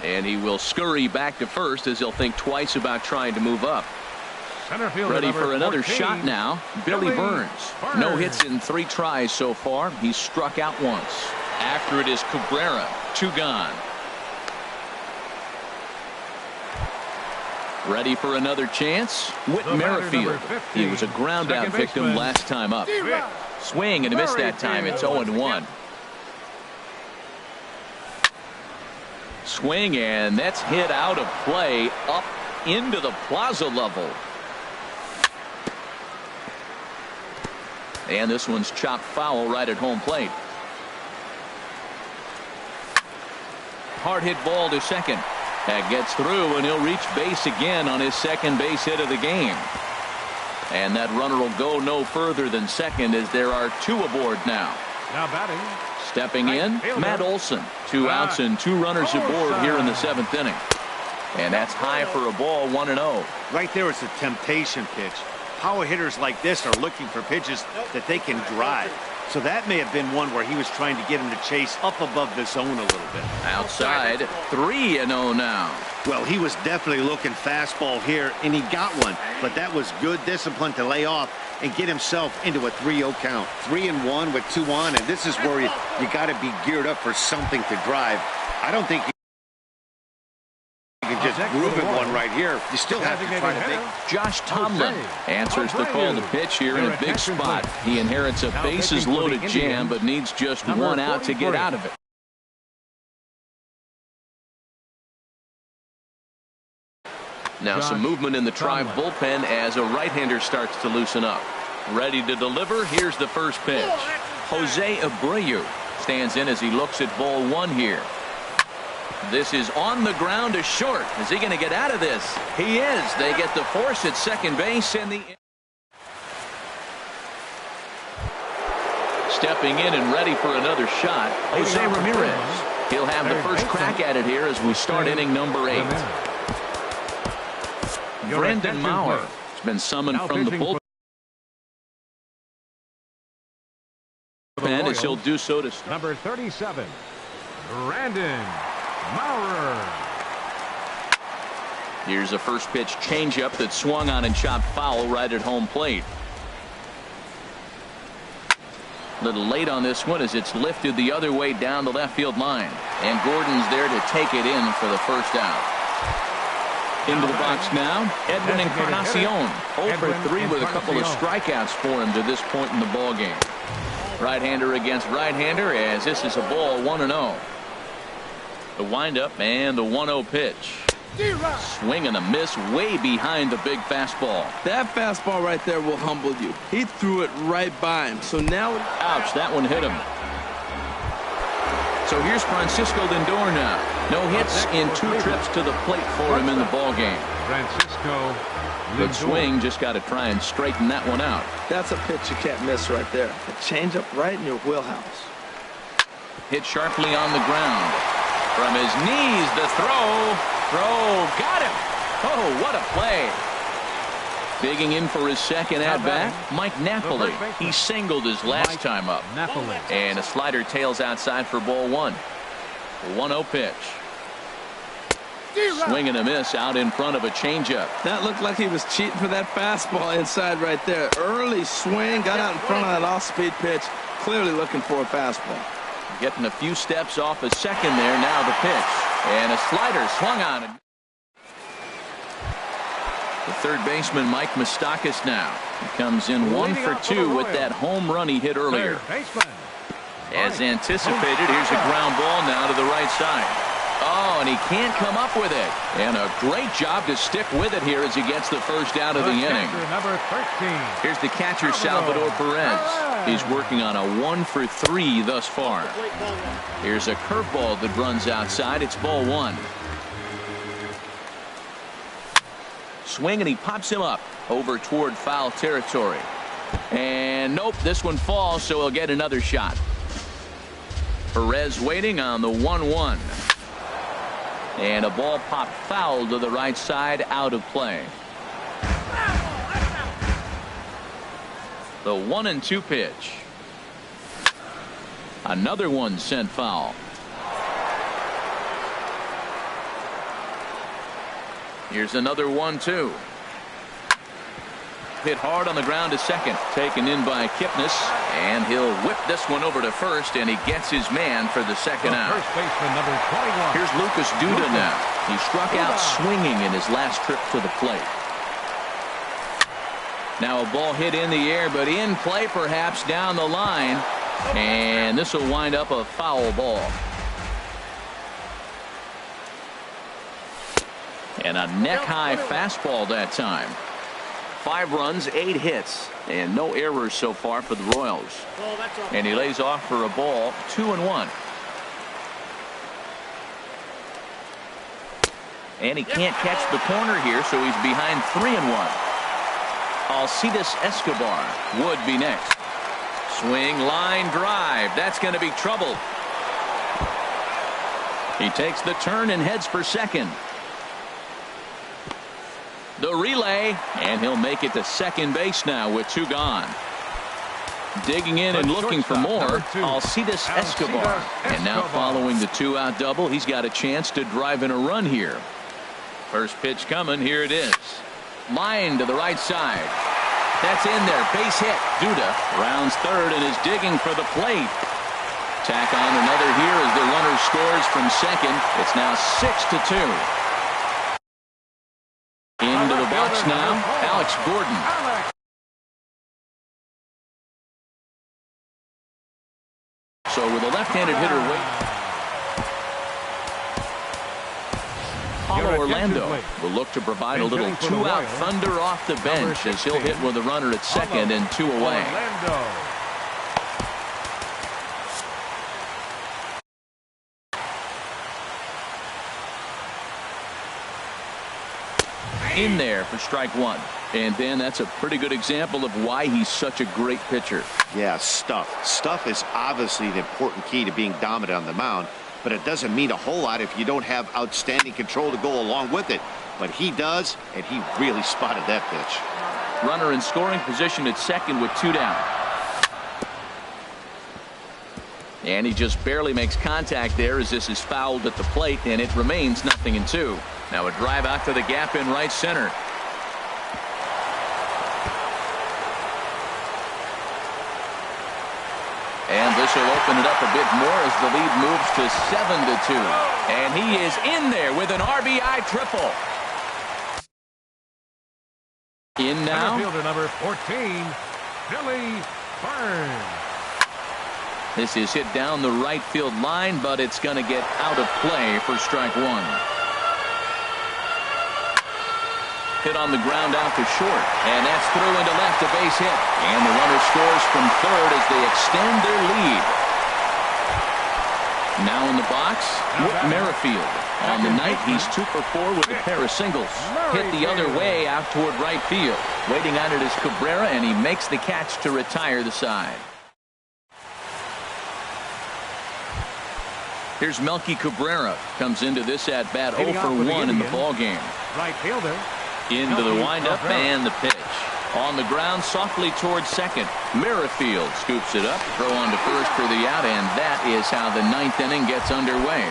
And he will scurry back to first as he'll think twice about trying to move up. Ready for another 14. shot now. Billy Burns. No hits in 3 tries so far. He's struck out once. After it is Cabrera. 2 gone. Ready for another chance? Whit Merrifield. He was a ground out victim last time up. Swing and a miss that time. It's 0-1. Swing, and that's hit out of play up into the plaza level. And this one's chopped foul right at home plate. Hard hit ball to second. That gets through, and he'll reach base again on his second base hit of the game. And that runner will go no further than second as there are 2 aboard now. Now batting. Stepping in, Matt Olson. 2 outs and 2 runners aboard here in the 7th inning. And that's high for a ball, 1-0. Right there is a temptation pitch. Power hitters like this are looking for pitches that they can drive. So that may have been one where he was trying to get him to chase up above the zone a little bit. Outside, 3-0 now. Well, he was definitely looking fastball here, and he got one. But that was good discipline to lay off and get himself into a 3-0 count. 3-1 with 2 on, and this is where you got to be geared up for something to drive. I don't think you can just groove it one right here. You still have to try to make. Josh Tomlin answers the call to pitch here in a big spot. He inherits a bases loaded jam, but needs just 1 out to get out of it. Now some movement in the Tribe bullpen as a right-hander starts to loosen up. Ready to deliver. Here's the first pitch. Jose Abreu stands in as he looks at ball 1 here. This is on the ground to short. Is he going to get out of this? He is. They get the force at second base, and the stepping in and ready for another shot, Jose Ramirez. He'll have the first crack at it here as we start inning number 8. Brandon Maurer has been summoned from the bullpen as he'll do so to number 37, Brandon Maurer. Here's a first pitch changeup that swung on and chopped foul right at home plate. A little late on this one as it's lifted the other way down the left field line. And Gordon's there to take it in for the first out. Into the box now, Edwin Encarnacion. 0 for 3 with a couple of strikeouts for him to this point in the ball game. Right-hander against right-hander as this is a ball, 1-0. The windup and the 1-0 pitch. Swing and a miss way behind the big fastball. That fastball right there will humble you. He threw it right by him. So now, ouch, that one hit him. So here's Francisco Lindor now. No hits in 2 trips to the plate for him in the ball game. Francisco Good Lindor. swing, just got to try and straighten that one out. that's a pitch you can't miss right there. A changeup right in your wheelhouse. Hit sharply on the ground. From his knees, the throw. Got him. Oh, what a play. Digging in for his second at-bat, Mike Napoli. He singled his last time up. Napoli. And a slider tails outside for ball 1. 1-0 pitch. Swing and a miss out in front of a changeup. That looked like he was cheating for that fastball inside right there. Early swing, got out in front of that off-speed pitch. Clearly looking for a fastball. Getting a few steps off a second there. Now the pitch. And a slider swung on him. The third baseman, Mike Moustakas now. He comes in 1 for 2 with that home run he hit earlier. As anticipated, here's a ground ball now to the right side. Oh, and he can't come up with it. And a great job to stick with it here as he gets the first out of the inning. Number 13. Here's the catcher, Salvador Perez. He's working on a 1 for 3 thus far. Here's a curveball that runs outside. It's ball 1. Swing, and he pops him up over toward foul territory. And nope, this one falls, so he'll get another shot. Perez waiting on the 1-1. And a ball popped foul to the right side, out of play. The 1-2 pitch. Another one sent foul. Here's another 1-2. Hit hard on the ground to second. Taken in by Kipnis. And he'll whip this one over to first, and he gets his man for the second out. First baseman, number 21. Here's Lucas Duda now. He struck out swinging in his last trip to the plate. Now a ball hit in the air, but in play perhaps down the line. And this will wind up a foul ball. And a neck-high fastball that time. 5 runs, 8 hits, and no errors so far for the Royals. And he lays off for a ball, 2-1. And he can't catch the corner here, so he's behind 3-1. Alcides Escobar would be next. Swing, line drive. That's going to be trouble. He takes the turn and heads for second. The relay, and he'll make it to second base now with 2 gone. Digging in and looking for more, Alcides Escobar. And now following the 2-out double, he's got a chance to drive in a run here. First pitch coming, here it is. Line to the right side. That's in there, base hit. Duda rounds third and is digging for the plate. Tack on another here as the runner scores from second. It's now 6-2. Into the box now, Alex Gordon. So with a left-handed hitter Paulo Orlando will look to provide a little 2-out thunder off the bench as he'll hit with a runner at second and 2 away. In there for strike 1. And Ben, that's a pretty good example of why he's such a great pitcher. Yeah, stuff is obviously the important key to being dominant on the mound, but it doesn't mean a whole lot if you don't have outstanding control to go along with it. But he does, and he really spotted that pitch. Runner in scoring position at second with 2 down. And he just barely makes contact there as this is fouled at the plate, and it remains 0-2. Now a drive out to the gap in right center. And this will open it up a bit more as the lead moves to 7-2. And he is in there with an RBI triple. In now. Fielder number 14, Billy Burns. This is hit down the right field line, but it's going to get out of play for strike 1. Hit on the ground out to short. And that's through into left, a base hit. And the runner scores from third as they extend their lead. Now in the box, Whit Merrifield. On the night, he's 2 for 4 with a pair of singles. Hit the other way out toward right field. Waiting on it is Cabrera, and he makes the catch to retire the side. Here's Melky Cabrera. Comes into this at-bat 0 for 1 in the ballgame. Right fielder. Into the windup and the pitch. On the ground, softly towards second. Merrifield scoops it up. Throw on to first for the out, and that is how the 9th inning gets underway.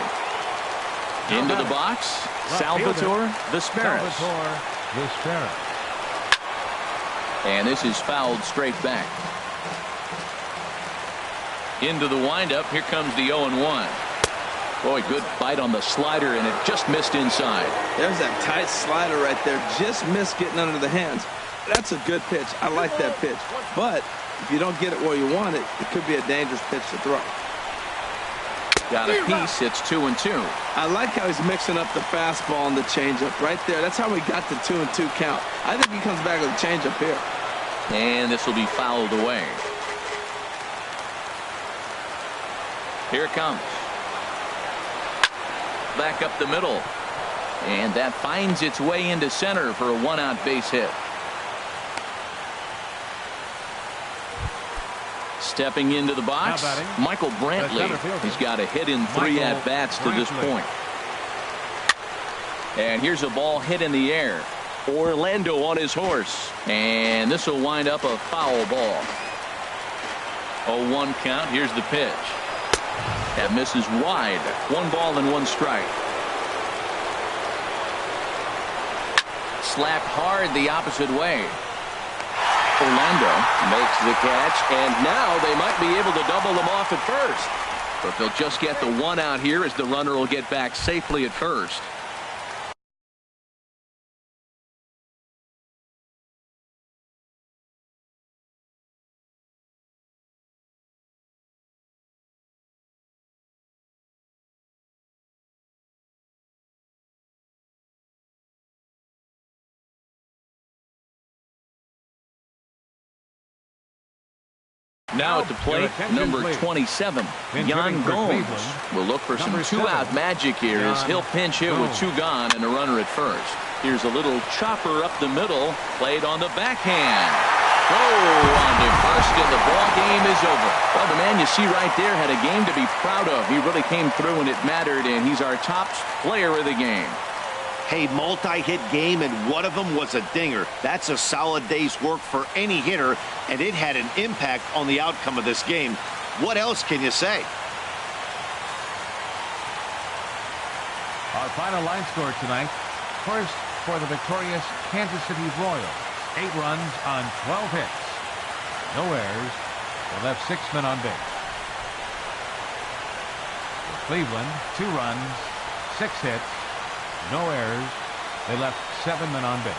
Into the box, Salvatore Vesperis. And this is fouled straight back. Into the windup, here comes the 0-1. Boy, good bite on the slider, and it just missed inside. There's that tight slider right there. Just missed getting under the hands. That's a good pitch. I like that pitch. But if you don't get it where you want it, it could be a dangerous pitch to throw. Got a piece. It's 2-2. I like how he's mixing up the fastball and the changeup right there. That's how we got the 2-2 count. I think he comes back with a changeup here. And this will be fouled away. Here it comes. Back up the middle. And that finds its way into center for a 1-out base hit. Stepping into the box, Michael Brantley. He's got a hit in 3 at-bats to this point. And here's a ball hit in the air. Orlando on his horse. And this will wind up a foul ball. 0-1 count. Here's the pitch. That misses wide. 1 ball and 1 strike. Slapped hard the opposite way. Orlando makes the catch, and now they might be able to double them off at first. But they'll just get the 1 out here as the runner will get back safely at first. Now at the plate, number 27, Yan Gomes will look for some 2-out magic here as he'll pinch hit with 2 gone and a runner at first. Here's a little chopper up the middle, played on the backhand. On to first, and the ball game is over. Well, the man you see right there had a game to be proud of. He really came through when it mattered, and he's our top player of the game. Hey, multi-hit game, and one of them was a dinger. That's a solid day's work for any hitter, and it had an impact on the outcome of this game. What else can you say? Our final line score tonight. First, for the victorious Kansas City Royals, 8 runs on 12 hits. No errors. They left 6 men on base. For Cleveland, 2 runs, 6 hits. No errors. They left 7 men on base.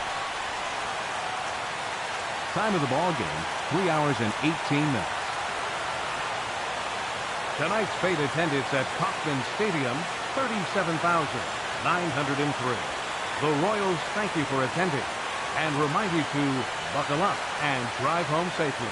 Time of the ball game, 3 hours and 18 minutes. Tonight's fate attendance at Kauffman Stadium, 37,903. The Royals thank you for attending and remind you to buckle up and drive home safely.